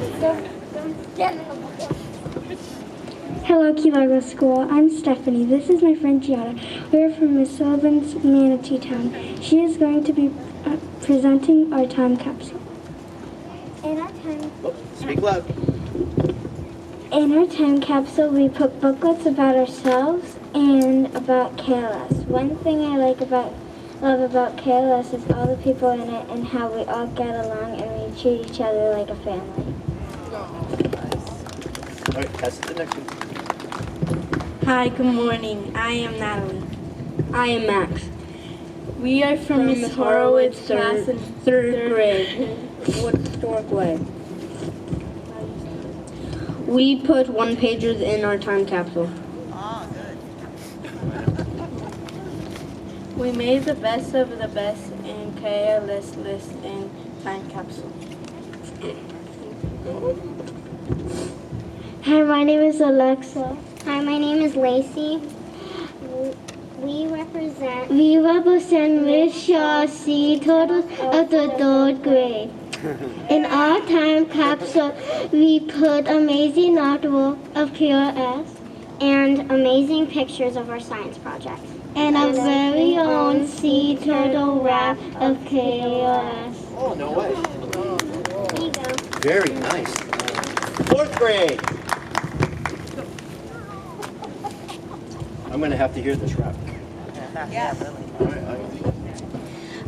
Hello, Key Largo School. I'm Stephanie. This is my friend Gianna. We're from Miss Sullivan's Manatee Town. She is going to be presenting our time capsule. Speak loud. In our time capsule, we put booklets about ourselves and about KLS. One thing I love about KLS is all the people in it and how we all get along and we treat each other like a family. All right, pass it to the next one. Hi, good morning. I am Natalie. I am Max. We are from Miss Horowitz's class in third grade. What historic way? We put one-pagers in our time capsule. We made the best of the best in KLS list in time capsule. Hi, my name is Alexa. Hi, my name is Lacey. We represent Miss Shaw C, total of the third grade. In our time capsule, we put amazing artwork of KLS and amazing pictures of our science projects. And a very own sea turtle wrap of KLS. Oh, no way. There you go. Very nice. 4th grade. I'm going to have to hear this rap.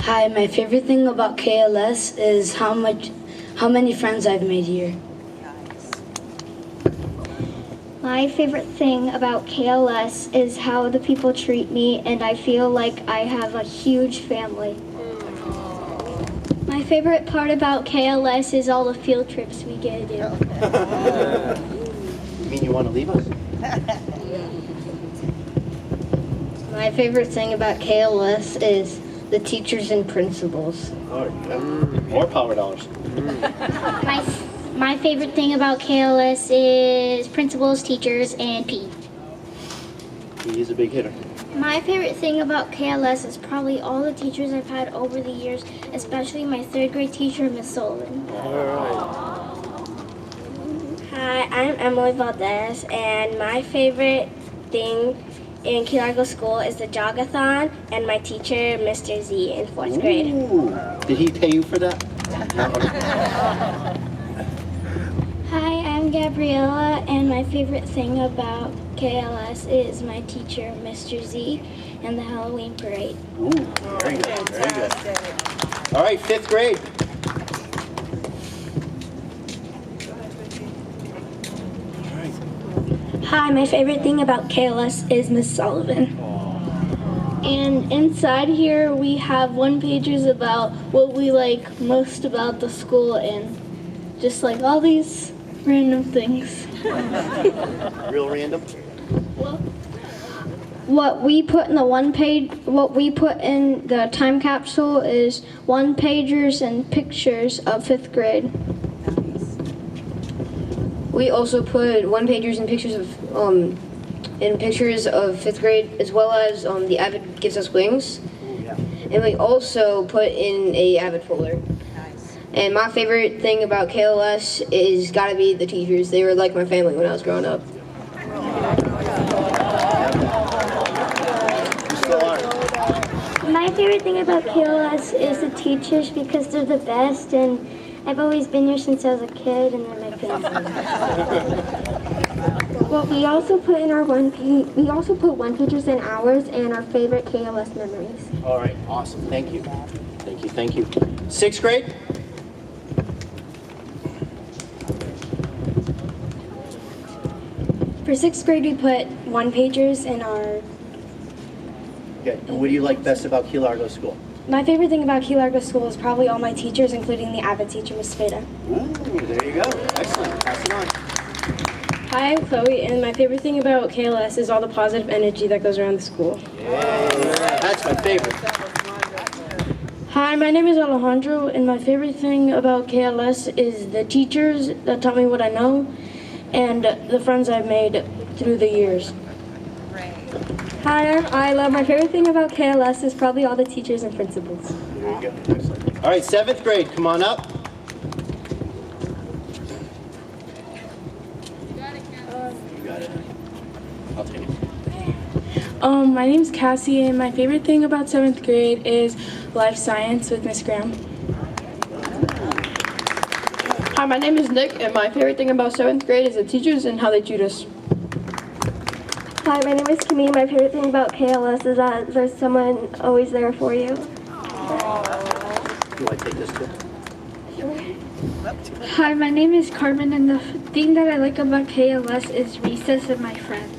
Hi, my favorite thing about KLS is how many friends I've made here. My favorite thing about KLS is how the people treat me, and I feel like I have a huge family. My favorite part about KLS is all the field trips we get to do. You mean you want to leave us? My favorite thing about KLS is the teachers and principals. Oh, yeah. More power dollars. My favorite thing about KLS is principals, teachers, and PE. He's a big hitter. My favorite thing about KLS is probably all the teachers I've had over the years, especially my 3rd grade teacher, Miss Sullivan. Hi, I'm Emily Valdez, and my favorite thing in Key Largo School is the jogathon and my teacher, Mr. Z, in 4th grade. Ooh. Did he pay you for that? Hi, I'm Gabriella, and my favorite thing about KLS is my teacher, Mr. Z, and the Halloween parade. Ooh, very good, very good. All right, 5th grade. Hi, my favorite thing about KLS is Miss Sullivan. And inside here we have one-pagers about what we like most about the school and just like all these random things. Real random? What we put in the time capsule is one-pagers and pictures of 5th grade. We also put one-pagers and pictures of 5th grade, as well as the Avid Gives Us Wings. And we also put in a Avid folder. And my favorite thing about KLS is gotta be the teachers. They were like my family when I was growing up. My favorite thing about KLS is the teachers because they're the best, and I've always been here since I was a kid, and they're my family. Well, we also put one-pagers in ours and our favorite KLS memories. All right, awesome. Thank you. Thank you, thank you. 6th grade? For 6th grade, we put one-pagers in our... Okay, and what do you like best about Key Largo School? My favorite thing about Key Largo School is probably all my teachers, including the Avid teacher, Miss Feda. Ooh, there you go. Excellent. Pass it on. Hi, I'm Chloe, and my favorite thing about KLS is all the positive energy that goes around the school. Yeah, that's my favorite. Hi, my name is Alejandro, and my favorite thing about KLS is the teachers that taught me what I know and the friends I've made through the years. Hi, I'm Isla. My favorite thing about KLS is probably all the teachers and principals. There you go. Excellent. All right, 7th grade, come on up. You got it. I'll take it. My name's Cassie, and my favorite thing about 7th grade is life science with Miss Graham. Hi, my name is Nick, and my favorite thing about 7th grade is the teachers and how they treat us. Hi, my name is Kimmy. My favorite thing about KLS is that there's someone always there for you. Do I take this too? Hi, my name is Carmen, and the thing that I like about KLS is recess and my friends.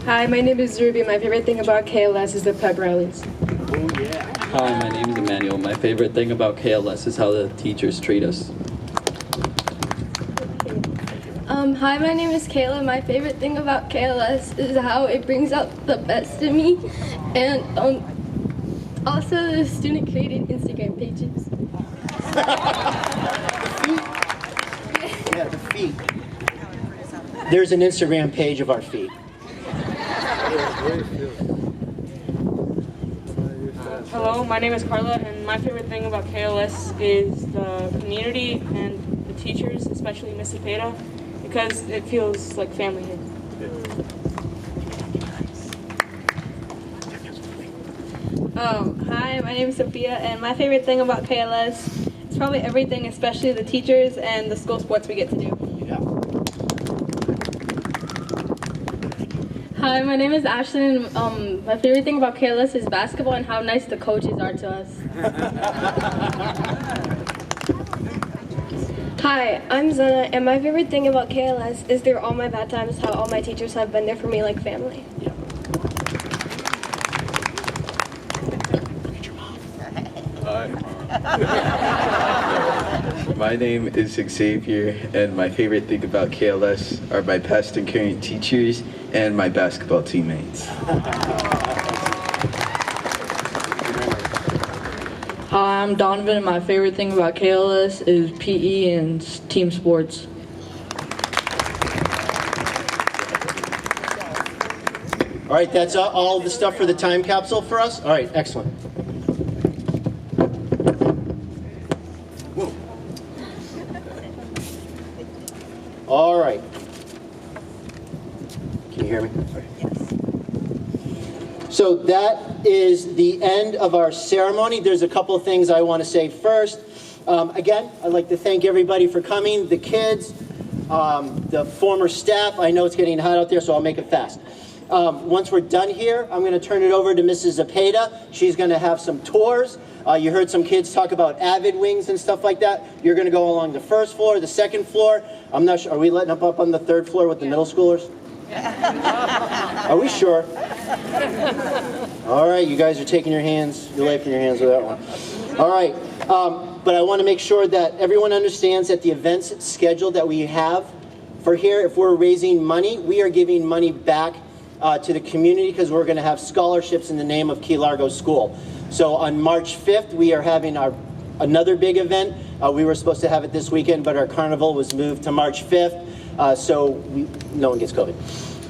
Hi, my name is Ruby. My favorite thing about KLS is the pep rallies. Oh, yeah. Hi, my name is Emmanuel. My favorite thing about KLS is how the teachers treat us. Hi, my name is Kayla. My favorite thing about KLS is how it brings out the best in me, and also the student-created Instagram pages. Yeah, the feet. There's an Instagram page of our feet. Hello, my name is Carla, and my favorite thing about KLS is the community and the teachers, especially Miss Cepeda, because it feels like family here. Hi, my name is Sophia, and my favorite thing about KLS is probably everything, especially the teachers and the school sports we get to do. Hi, my name is Ashlyn, and my favorite thing about KLS is basketball and how nice the coaches are to us. Hi, I'm Zena, and my favorite thing about KLS is through all my bad times, how all my teachers have been there for me like family. My name is Xavier, and my favorite thing about KLS are my past and current teachers and my basketball teammates. Hi, I'm Donovan, and my favorite thing about KLS is PE and team sports. All right, that's all the stuff for the time capsule for us? All right, excellent. All right. Can you hear me? Yes. So that is the end of our ceremony. There's a couple of things I want to say first. Again, I'd like to thank everybody for coming, the kids, the former staff. I know it's getting hot out there, so I'll make it fast. Once we're done here, I'm going to turn it over to Mrs. Cepeda. She's going to have some tours. You heard some kids talk about avid wings and stuff like that. You're going to go along the first floor, the second floor. I'm not sure. Are we letting up on the third floor with the middle schoolers? Are we sure? All right, you guys are taking your life in your hands with that one. All right, but I want to make sure that everyone understands that the events schedule that we have for here, if we're raising money, we are giving money back to the community because we're going to have scholarships in the name of Key Largo School. So on March 5th, we are having another big event. We were supposed to have it this weekend, but our carnival was moved to March 5th, so no one gets COVID.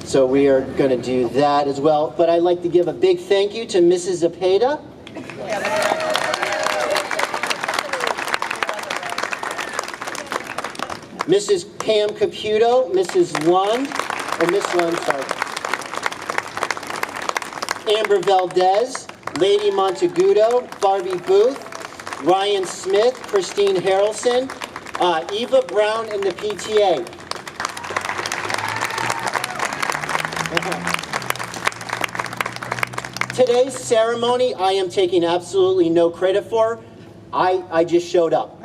So we are going to do that as well. But I'd like to give a big thank you to Mrs. Cepeda. Mrs. Pam Caputo, Mrs. Lund, or Miss Lund, sorry. Amber Valdez, Lady Montegudo, Barbie Booth, Ryan Smith, Christine Harrelson, Eva Brown, and the PTA. Today's ceremony, I am taking absolutely no credit for. I just showed up.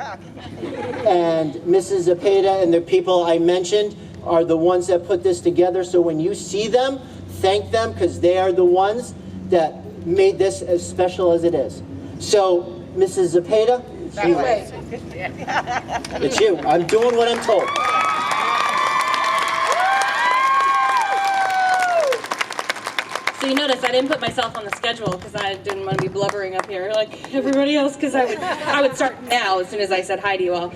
And Mrs. Cepeda and the people I mentioned are the ones that put this together. So when you see them, thank them because they are the ones that made this as special as it is. So, Mrs. Cepeda, it's you. I'm doing what I'm told. So you notice I didn't put myself on the schedule because I didn't want to be blubbering up here like everybody else because I would start now as soon as I said hi to you all.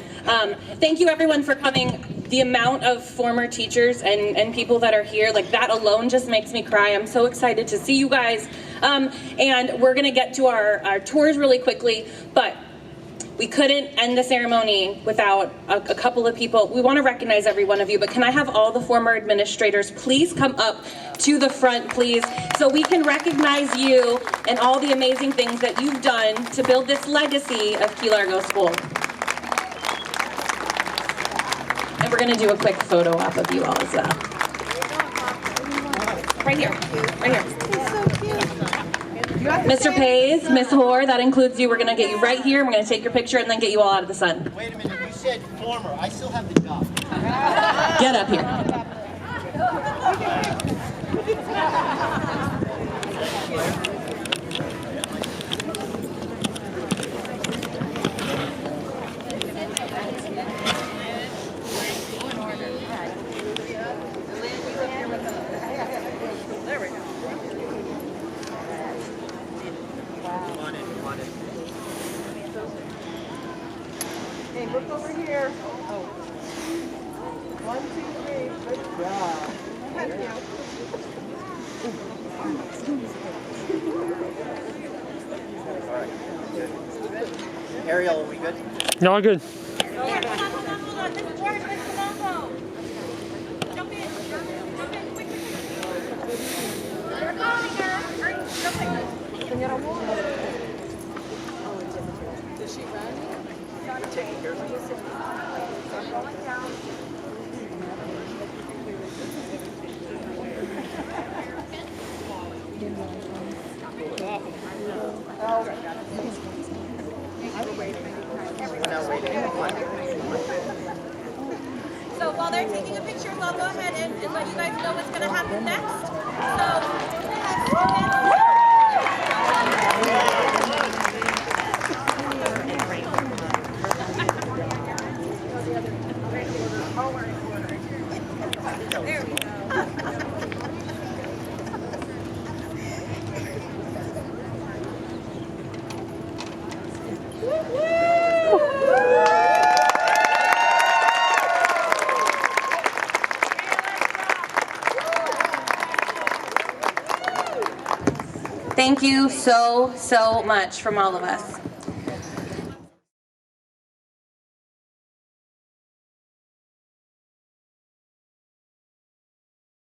Thank you everyone for coming. The amount of former teachers and people that are here, like that alone just makes me cry. I'm so excited to see you guys. And we're gonna get to our tours really quickly, but we couldn't end the ceremony without a couple of people. We want to recognize every one of you, but can I have all the former administrators please come up to the front, please, so we can recognize you and all the amazing things that you've done to build this legacy of Key Largo School. And we're going to do a quick photo op of you all as well. Right here, right here. Mr. Pays, Miss Hoare, that includes you. We're going to get you right here. We're going to take your picture and then get you all out of the sun. Wait a minute, you said former. I still have the job. Get up here. Hey, look over here. Oh. 1, 2, 3. Good job. Thank you. Ariel, are we good? No, all good. So while they're taking a picture, I'll go ahead and let you guys know what's going to happen next. There we go. Thank you so much from all of us.